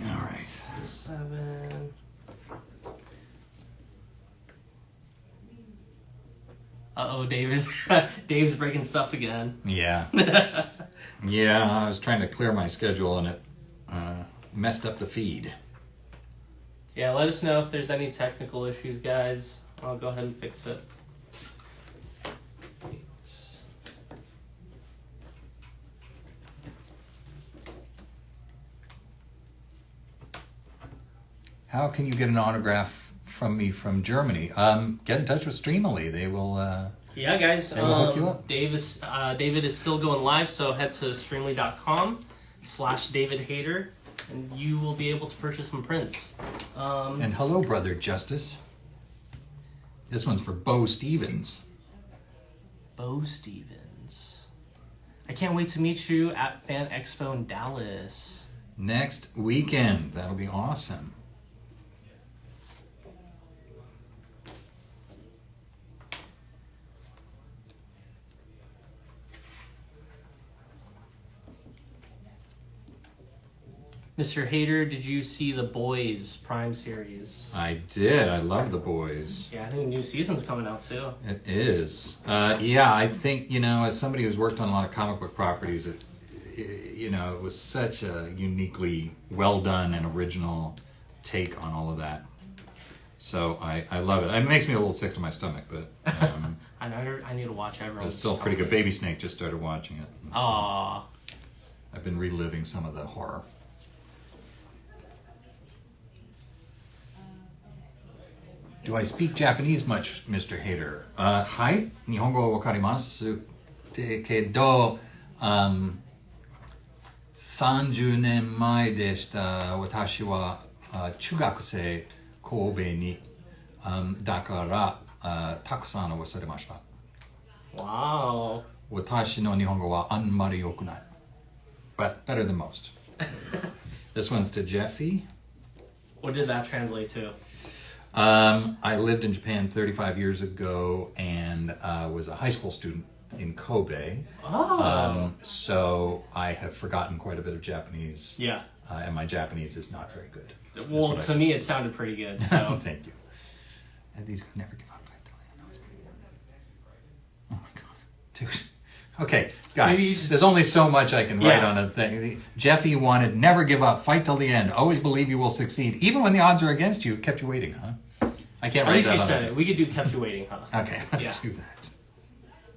All right. 7. Uh-oh, Dave's breaking stuff again. Yeah. Yeah, I was trying to clear my schedule and it messed up the feed. Yeah, let us know if there's any technical issues, guys. I'll go ahead and fix it. How can you get an autograph from me from Germany? Get in touch with Streamily. They will. Yeah, guys. They will hook you up. David is still going live, so head to streamily.com/David Hayter, and you will be able to purchase some prints. And hello, brother Justice. This one's for Bo Stevens. Bo Stevens. I can't wait to meet you at Fan Expo in Dallas. Next weekend. That'll be awesome. Mr. Hayter, did you see The Boys Prime series? I did. I love The Boys. Yeah, I think a new season's coming out too. It is. Yeah, I think, as somebody who's worked on a lot of comic book properties, it was such a uniquely well done and original take on all of that. So I love it. It makes me a little sick to my stomach, but I need to watch everyone. it's still pretty good. Baby Snake just started watching it. So Aww. I've been reliving some of the horror. Do I speak Japanese much, Mr. Hayter? はい、日本語わかりますけど、30年前でした。私は中学生神戸に、だからたくさん忘れました。Wow. 私の日本語はあんまり良くない。But better than most. This one's to Jeffy. What did that translate to? I lived in Japan 35 years ago and was a high school student in Kobe. Oh. So I have forgotten quite a bit of Japanese. Yeah. And my Japanese is not very good. Well, to me, it sounded pretty good. So. Thank you. And these never give up until I know it's pretty good. Oh my god. Dude. Okay, guys, there's only so much I can write on a thing. Jeffy wanted never give up, fight till the end, always believe you will succeed. Even when the odds are against you, kept you waiting, huh? I can't write that. At least you said it. We could do kept you waiting, huh? Okay, let's do that.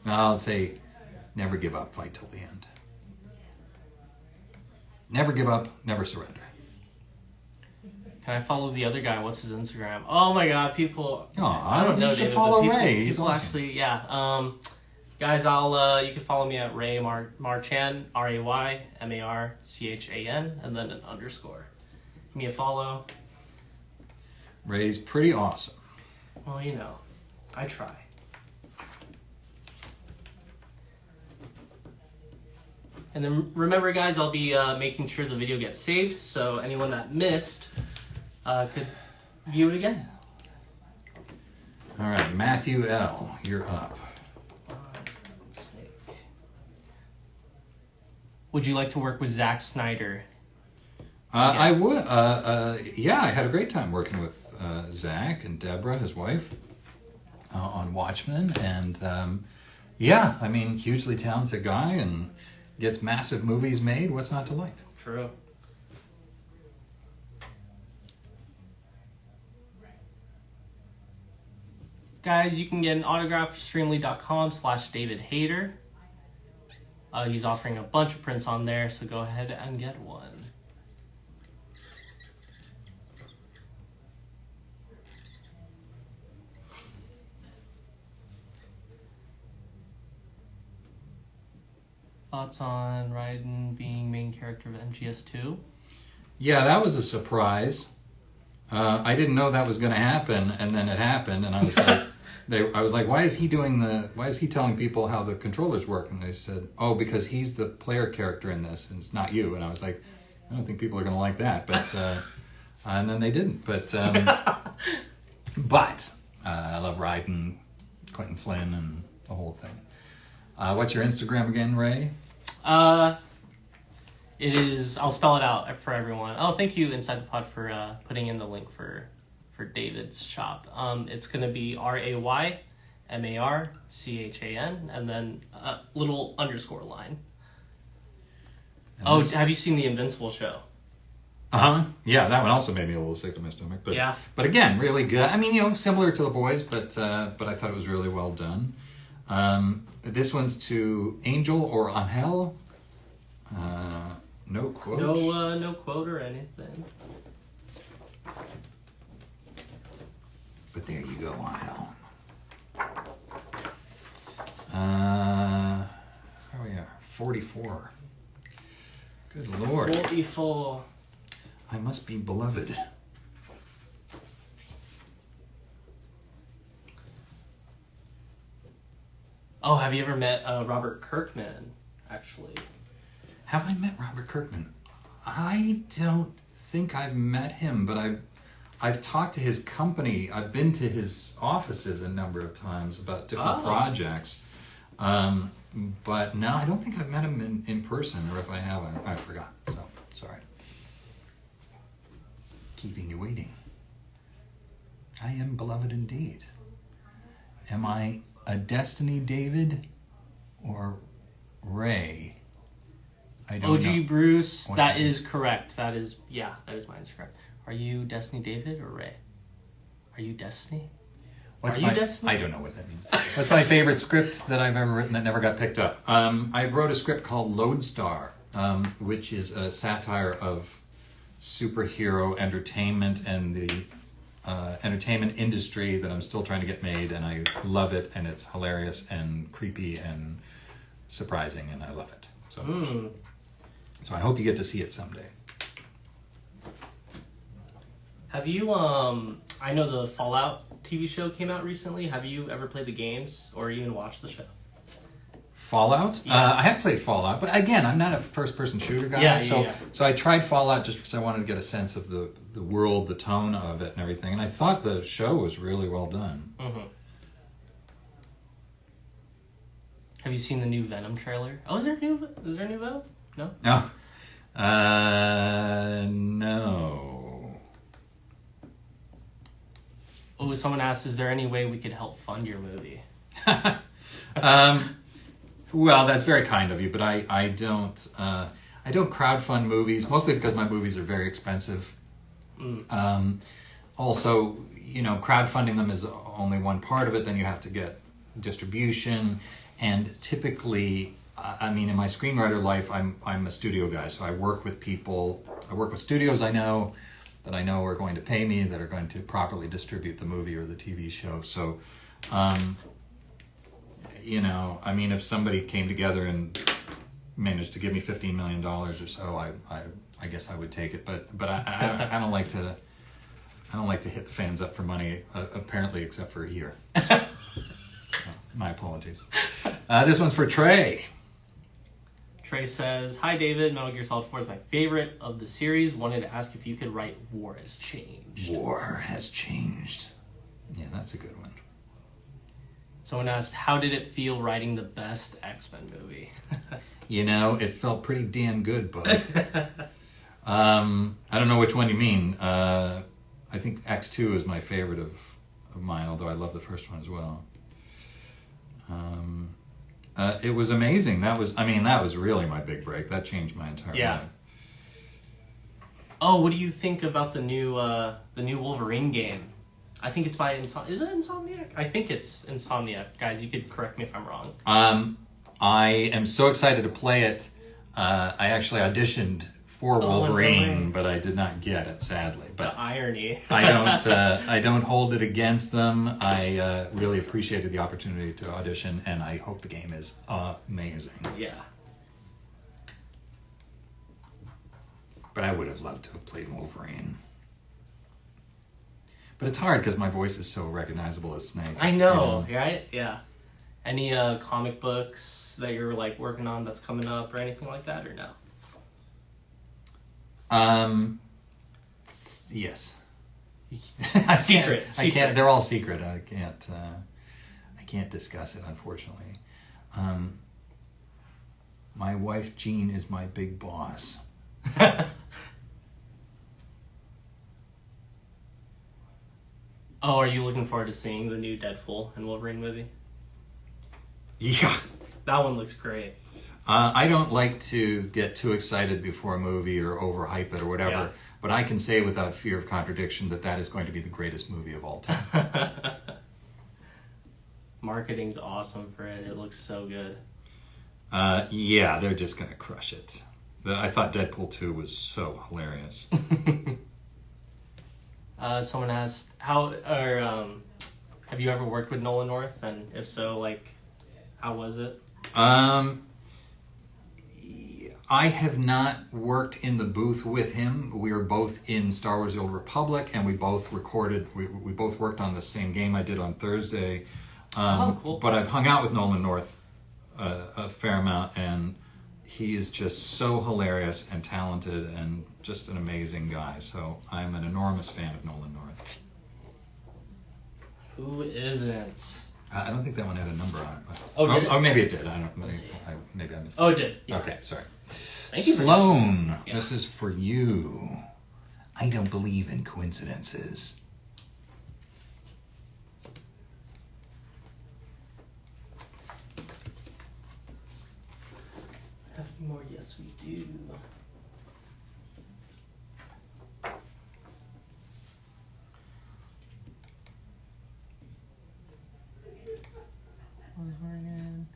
I'll say never give up, fight till the end. Never give up, never surrender. Can I follow the other guy? What's his Instagram? Oh my god, people. I don't know, David. Follow Ray. He's awesome. Actually, yeah. Guys, you can follow me at Ray Marchan, RayMarchan, and then an underscore. Give me a follow. Ray's pretty awesome. Well, I try. And then remember, guys, I'll be making sure the video gets saved, so anyone that missed could view it again. All right, Matthew L., you're up. Would you like to work with Zack Snyder? I would. Yeah, I had a great time working with Zack and Deborah, his wife, on Watchmen. And yeah, I mean, hugely talented guy and gets massive movies made. What's not to like? True. Guys, you can get an autograph at Streamily.com/David Hayter. He's offering a bunch of prints on there, so go ahead and get one. Thoughts on Raiden being main character of MGS2? Yeah, that was a surprise. I didn't know that was going to happen, and then it happened, and I was like, I was like, why is he telling people how the controllers work? And they said, oh, because he's the player character in this, and it's not you. And I was like, I don't think people are going to like that, but and then they didn't. But I love Raiden, Quentin Flynn, and the whole thing. What's your Instagram again, Ray? It is. I'll spell it out for everyone. Oh, thank you, Inside the Pod, for putting in the link for David's shop. It's going to be RayMarchan, and then a little underscore line. And have you seen the Invincible show? Yeah, that one also made me a little sick to my stomach. But yeah. But again, really good. I mean, similar to The Boys, but I thought it was really well done. This one's to Angel or Angel. No quote. No quote or anything. But there you go, Angel. Here we are, 44. Good Lord. 44. I must be beloved. Oh, have you ever met Robert Kirkman, actually? Have I met Robert Kirkman? I don't think I've met him, but I've talked to his company. I've been to his offices a number of times about different projects. But no, I don't think I've met him in person, or if I have, I forgot. So, sorry. Keeping you waiting. I am beloved indeed. Am I a Destiny David or Ray? I don't OG know. Bruce, What that that is correct. That is my Instagram. Are you Destiny David or Ray? Are you Destiny? What's Are you my, Destiny? I don't know what that means. What's my favorite script that I've ever written that never got picked up? I wrote a script called Lodestar, which is a satire of superhero entertainment and the entertainment industry that I'm still trying to get made, and I love it, and it's hilarious and creepy and surprising, and I love it so much. So I hope you get to see it someday. Have you, I know the Fallout TV show came out recently. Have you ever played the games or even watched the show? Fallout? Yeah. I have played Fallout, but again, I'm not a first-person shooter guy, Yeah. so I tried Fallout just because I wanted to get a sense of the world, the tone of it, and everything. And I thought the show was really well done. Mm-hmm. Have you seen the new Venom trailer? Oh, is there a new Venom? No? No. No. Oh, someone asked, is there any way we could help fund your movie? Well, that's very kind of you, but I don't crowdfund movies, mostly because my movies are very expensive. Also, crowdfunding them is only one part of it. Then you have to get distribution, and typically, in my screenwriter life, I'm a studio guy, so I work with people. I work with studios I know are going to pay me, that are going to properly distribute the movie or the TV show. So, if somebody came together and managed to give me $15 million or so, I guess I would take it. But I don't like to hit the fans up for money, apparently, except for here. So, my apologies. This one's for Trey. Trey says, "Hi David, Metal Gear Solid 4 is my favorite of the series. Wanted to ask if you could write War Has Changed." War has changed. Yeah, that's a good one. Someone asked, how did it feel writing the best X-Men movie? It felt pretty damn good, bud. I don't know which one you mean. I think X2 is my favorite of mine, although I love the first one as well. It was amazing. That was really my big break. That changed my entire life. Oh, what do you think about the new Wolverine game? I think it's by is it Insomniac? I think it's Insomniac. Guys, you could correct me if I'm wrong. I am so excited to play it. I actually auditioned for Wolverine, but I did not get it, sadly. But the irony. I don't hold it against them. I really appreciated the opportunity to audition, and I hope the game is amazing. Yeah. But I would have loved to have played Wolverine. But it's hard because my voice is so recognizable as Snake. I know, right? Yeah. Any comic books that you're working on that's coming up or anything like that, or no? Yes. Secret. I can't. They're all secret. I can't discuss it, unfortunately. My wife Jean is my big boss. Oh, are you looking forward to seeing the new Deadpool and Wolverine movie? Yeah. That one looks great. I don't like to get too excited before a movie or overhype it or whatever, but I can say without fear of contradiction that is going to be the greatest movie of all time. Marketing's awesome for it. It looks so good. Yeah, they're just going to crush it. I thought Deadpool 2 was so hilarious. Someone asked, have you ever worked with Nolan North? And if so, how was it? I have not worked in the booth with him. We were both in Star Wars: The Old Republic, and we both recorded. We both worked on the same game I did on Thursday. Cool. But I've hung out with Nolan North a fair amount, and he is just so hilarious and talented and just an amazing guy. So I'm an enormous fan of Nolan North. Who isn't? I don't think that one had a number on it. But, Did it? Oh, maybe it did. I don't. Maybe I missed it. Oh, it did. Yeah. Okay, sorry. Thank you. Sloan, Yeah. this is for you. I don't believe in coincidences. Have any more? Yes, we do. What was mine again?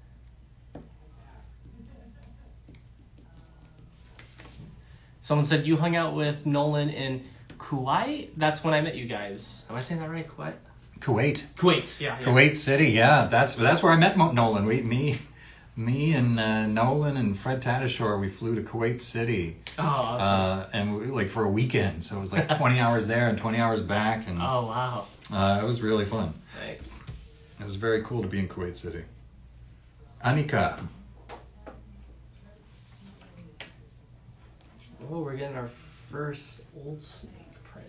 Someone said you hung out with Nolan in Kuwait. That's when I met you guys. Am I saying that right? Kuwait. Kuwait. Yeah. Kuwait City, yeah. That's where I met Nolan. Me and Nolan and Fred Tatasciore, we flew to Kuwait City. Oh, awesome. And we, like for a weekend. So it was like 20 hours there and 20 hours back. And Oh, wow. it was really fun. Right. It was very cool to be in Kuwait City. Anika. Oh, we're getting our first Old Snake print.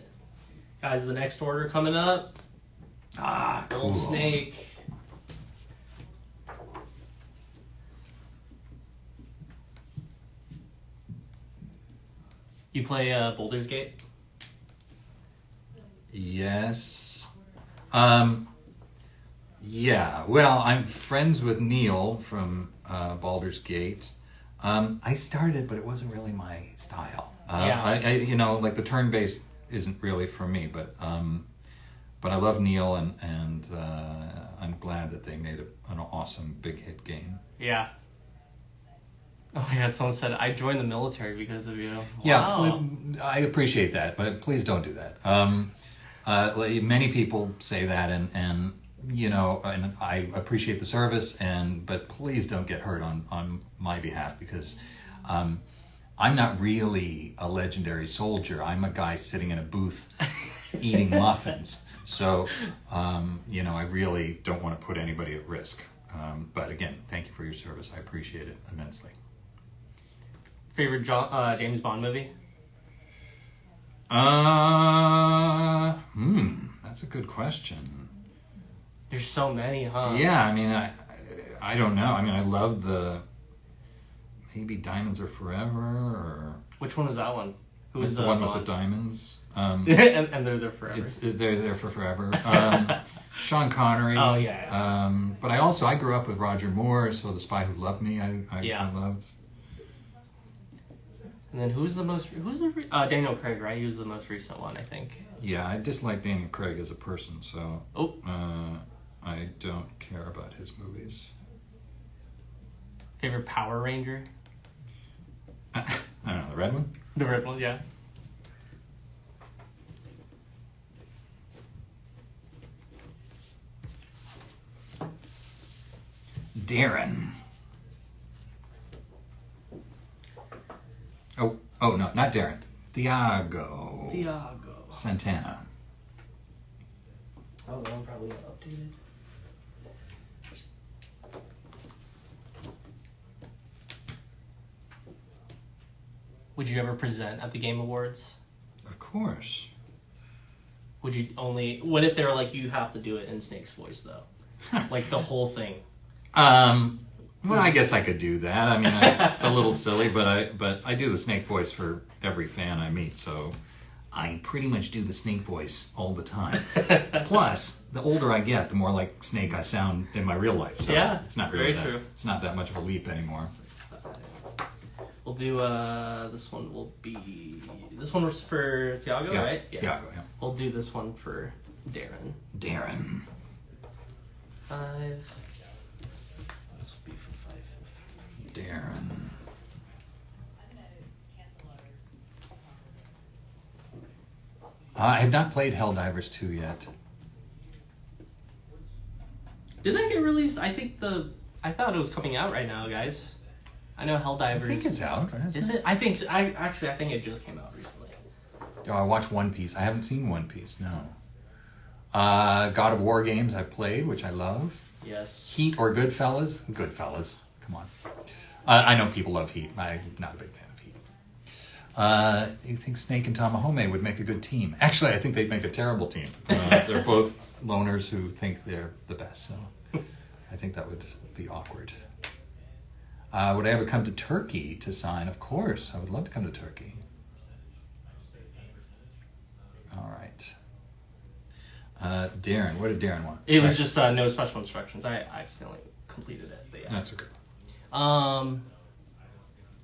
Guys, the next order coming up. Cool. Old Snake. You play Baldur's Gate? Yes. Yeah. Well, I'm friends with Neil from Baldur's Gate. I started, but it wasn't really my style. Yeah. I like the turn-based isn't really for me, but I love Neil, and I'm glad that they made an awesome big hit game. Yeah. Oh my god, someone said, I joined the military because of you. Yeah, Wow. I appreciate that, but please don't do that. Many people say that, and and I appreciate the service, but please don't get hurt on my behalf, because I'm not really a legendary soldier. I'm a guy sitting in a booth eating muffins. So, I really don't want to put anybody at risk. But again, thank you for your service. I appreciate it immensely. Favorite James Bond movie? That's a good question. There's so many, huh? Yeah, I mean, I don't know. I mean, I love maybe Diamonds Are Forever, or Which one was that one? Who what's was the one with Bond? the diamonds? and they're there forever. They're there for forever. Sean Connery. Oh, yeah. But I grew up with Roger Moore, so The Spy Who Loved Me, I loved. And then Daniel Craig, right? He was the most recent one, I think. Yeah, I dislike Daniel Craig as a person, so Oh. I don't care about his movies. Favorite Power Ranger? I don't know, the red one? The red one, yeah. Darren. Oh no, not Darren. Thiago Santana. Oh, that one probably got updated. Would you ever present at the Game Awards? Of course. Would you only... What if they were like, you have to do it in Snake's voice, though? Like, the whole thing. Well, I guess I could do that. I mean, it's a little silly, but I do the Snake voice for every fan I meet, so I pretty much do the Snake voice all the time. Plus, the older I get, the more like Snake I sound in my real life. So Yeah, it's not really very true. It's not that much of a leap anymore. We'll do, this one will be... This one was for Thiago, Yeah, right? Thiago, yeah. We'll do this one for Darren. Darren. 5. This will be for 5. Darren. I have not played Helldivers 2 yet. Did that get released? I thought it was coming out right now, guys. I know Helldivers. I think it's out. Is it? I think it just came out recently. Oh, I watched One Piece. I haven't seen One Piece, no. God of War games I've played, which I love. Yes. Heat or Goodfellas? Goodfellas. Come on. I know people love Heat. I'm not a big fan of Heat. You think Snake and Tamahome would make a good team? Actually, I think they'd make a terrible team. They're both loners who think they're the best, so I think that would be awkward. Would I ever come to Turkey to sign? Of course. I would love to come to Turkey. All right. Darren, what did Darren want? It was just no special instructions. I accidentally completed it. But yeah. That's okay.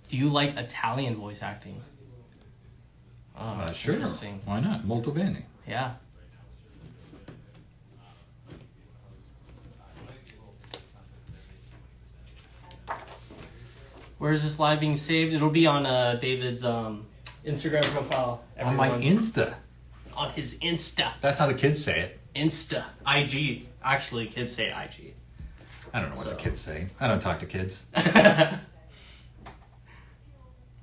Do you like Italian voice acting? Sure. Interesting. Why not? Molto bene. Yeah. Where is this live being saved? It'll be on David's Instagram profile. On my Insta. On his Insta. That's how the kids say it. Insta. IG. Actually, kids say IG. I don't know what the kids say. I don't talk to kids.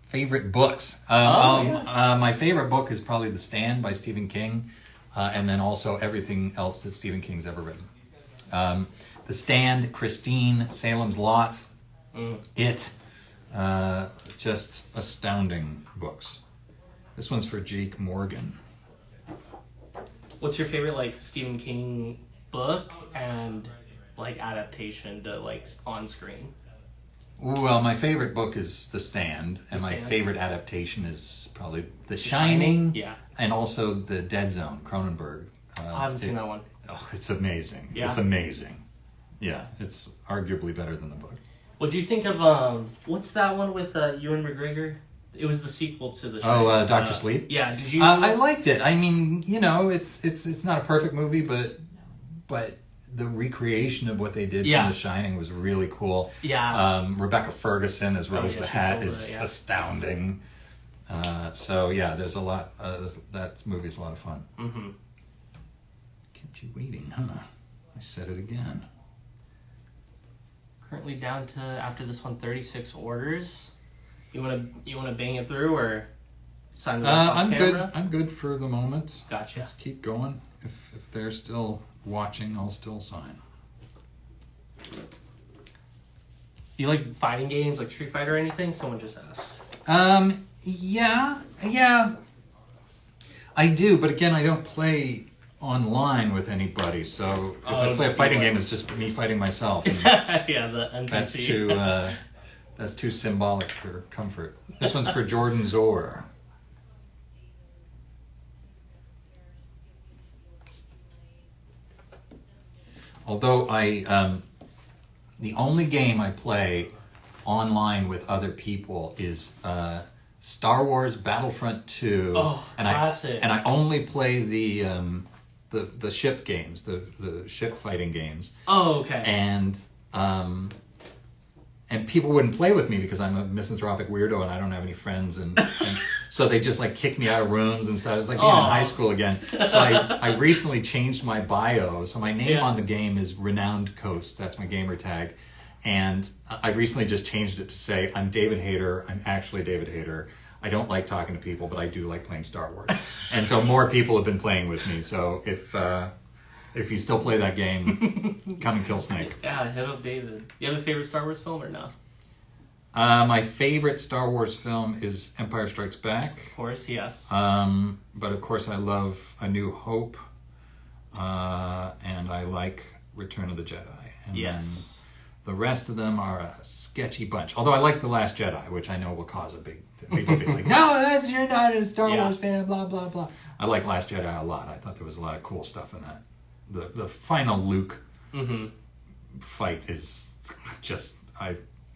Favorite books. My favorite book is probably The Stand by Stephen King, and then also everything else that Stephen King's ever written. The Stand, Christine, Salem's Lot, It, just astounding books. This one's for Jake Morgan. What's your favorite Stephen King book and adaptation to on screen? Well, my favorite book is The Stand, and my favorite adaptation is probably The Shining, yeah, and also The Dead Zone, Cronenberg. I haven't seen that one. Oh, it's amazing. Yeah. It's amazing. Yeah, it's arguably better than the book. What do you think of what's that one with Ewan McGregor? It was the sequel to The Shining. Oh, Dr. Sleep? Yeah, did you... I liked it. I mean, it's not a perfect movie, but the recreation of what they did from The Shining was really cool. Yeah. Rebecca Ferguson as Rose the Hat is it, astounding. There's a lot. That movie's a lot of fun. Mm-hmm. Kept you waiting, huh? I said it again. Currently down to, after this one, 36 orders. You wanna bang it through or sign the rest on camera? I'm good for the moment. Gotcha. Let's keep going. If they're still watching, I'll still sign. You like fighting games like Street Fighter or anything? Someone just asked. Yeah. I do, but again, I don't play online with anybody, so if I play a fighting game, it's just me fighting myself. Yeah, the NPC. That's too symbolic for comfort. This one's for Jordan Zor. Although the only game I play online with other people is Star Wars Battlefront 2. Oh, classic. And I only play the ship games, the ship fighting games. Oh, okay. And people wouldn't play with me because I'm a misanthropic weirdo and I don't have any friends, and so they just kick me out of rooms and stuff. It's like being in high school again. So I recently changed my bio. So my name on the game is Renowned Coast. That's my gamer tag. And I recently just changed it to say, I'm David Hayter. I'm actually David Hayter. I don't like talking to people, but I do like playing Star Wars. And so more people have been playing with me. So if you still play that game, come and kill Snake. Yeah, hit up David. You have a favorite Star Wars film or no? My favorite Star Wars film is Empire Strikes Back. Of course, yes. But of course I love A New Hope, and I like Return of the Jedi. And yes. The rest of them are a sketchy bunch. Although I like The Last Jedi, which I know will cause people be like, no, you're not a Star Wars fan, blah, blah, blah. I like Last Jedi a lot. I thought there was a lot of cool stuff in that. The final Luke fight is just,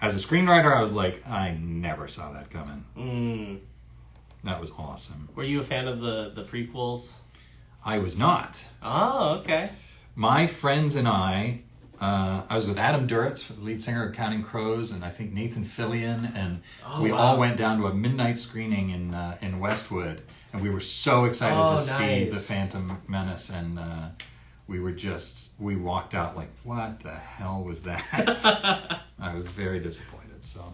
as a screenwriter, I was like, I never saw that coming. That was awesome. Were you a fan of the prequels? I was not. Oh, okay. My friends and I was with Adam Duritz, the lead singer of Counting Crows, and I think Nathan Fillion, and we all went down to a midnight screening in Westwood, and we were so excited to see The Phantom Menace, and we walked out like, what the hell was that? I was very disappointed, so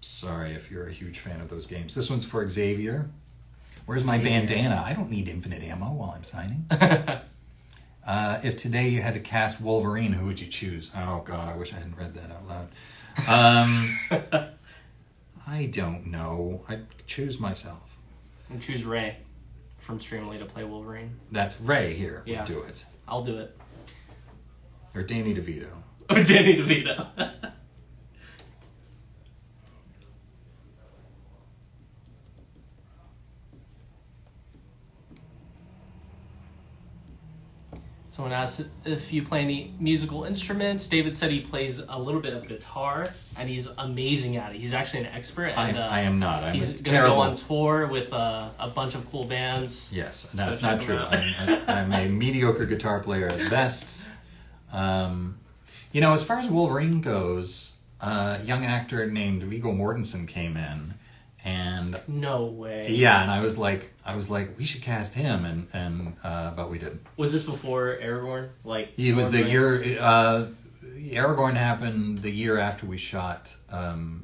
sorry if you're a huge fan of those games. This one's for Xavier. Where's my bandana? I don't need infinite ammo while I'm signing. If today you had to cast Wolverine, who would you choose? Oh God, I wish I hadn't read that out loud. I don't know. I'd choose myself. And choose Ray from Streamily to play Wolverine. That's Ray here. Yeah. Would do it. I'll do it. Or Danny DeVito. Or Danny DeVito. Someone asked if you play any musical instruments. David said he plays a little bit of guitar, and he's amazing at it. He's actually an expert. And, I am not. I'm he's going to terrible. go on tour with a bunch of cool bands. Yes, that's So not check true. him I'm a mediocre guitar player at best. As far as Wolverine goes, a young actor named Viggo Mortensen came in, and No way. yeah, and I was like, we should cast him, but we didn't. Was this before Aragorn? He was Lord the of year. Rings? Aragorn happened the year after we shot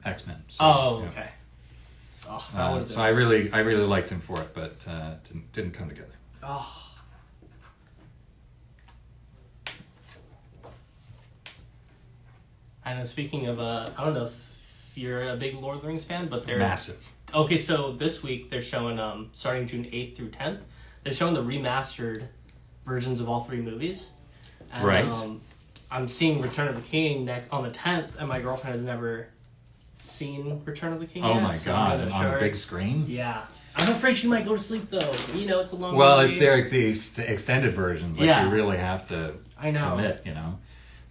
X-Men. So, Oh, yeah. okay. Oh, that would've So been- I really liked him for it, but didn't come together. Oh. I know. Speaking of, I don't know if you're a big Lord of the Rings fan, but they're Massive. Okay, so this week they're showing, starting June 8th through 10th, they're showing the remastered versions of all three movies. And, Right. I'm seeing Return of the King on the 10th, and my girlfriend has never seen Return of the King Oh yet, my so I'm God! gonna On show a her. big screen. Yeah. I'm afraid she might go to sleep, though. It's a long Well, movie. it's the extended versions. Like Yeah. you really have to I know. commit.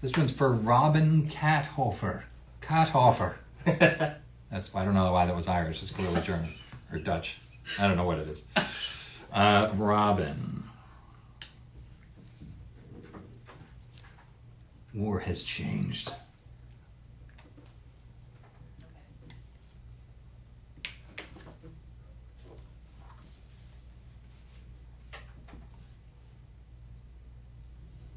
This one's for Robin Kathofer. Kathofer. I don't know why that was Irish. It's clearly German or Dutch. I don't know what it is. Robin. War has changed.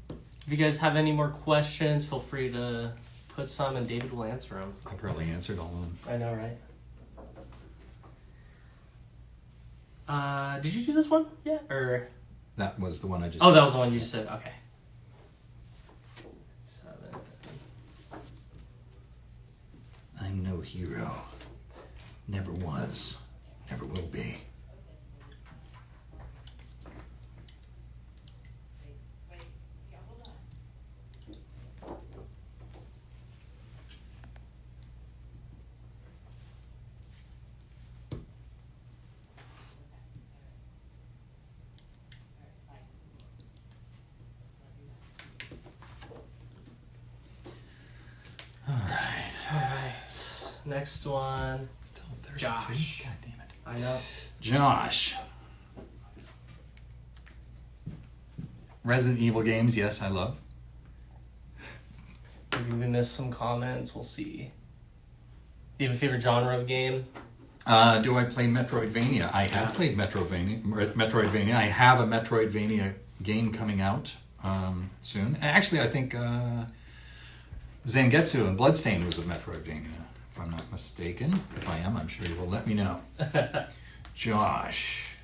If you guys have any more questions, feel free to put some, and David will answer them. I probably answered all of them. I know, right? Did you do this one yet, or? That was the one I just. Oh, that was the one you just said. Okay. 7. I'm no hero. Never was. Never will be. All right. Next one. Still 33. Josh. God damn it. I know. Josh. Resident Evil games, yes, I love. Maybe we missed some comments. We'll see. Do you have a favorite genre of game? Do I play Metroidvania? I have played Metroidvania. I have a Metroidvania game coming out soon. Actually, I think Zangetsu and Bloodstained was a Metroidvania, if I'm not mistaken. If I am, I'm sure you will let me know. Josh.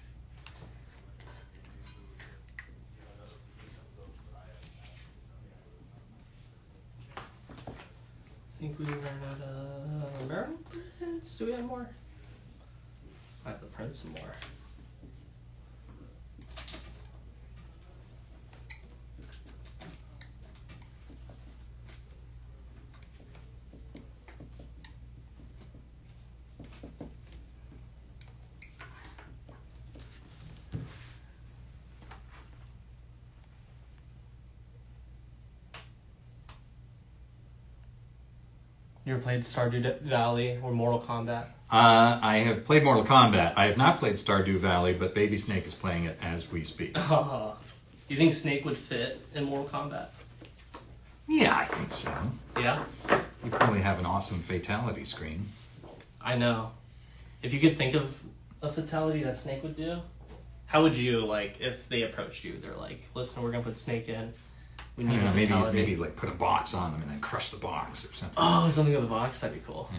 I think we ran out of Maryland prints. Do we have more? I have to print some more. You ever played Stardew Valley or Mortal Kombat? I have played Mortal Kombat. I have not played Stardew Valley, but Baby Snake is playing it as we speak. You think Snake would fit in Mortal Kombat? Yeah, I think so. Yeah? You probably have an awesome fatality screen. I know. If you could think of a fatality that Snake would do, how would you, if they approached you, they're like, listen, we're going to put Snake in. We I need don't a know, fatality. maybe like put a box on them and then crush the box or something. Oh, something with a box? That'd be cool.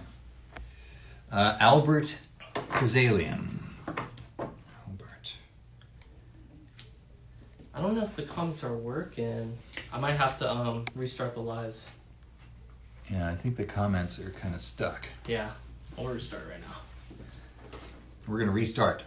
Yeah. Albert Kazalian. Albert. I don't know if the comments are working. I might have to restart the live. Yeah, I think the comments are kind of stuck. Yeah, I'll restart right now. We're going to restart.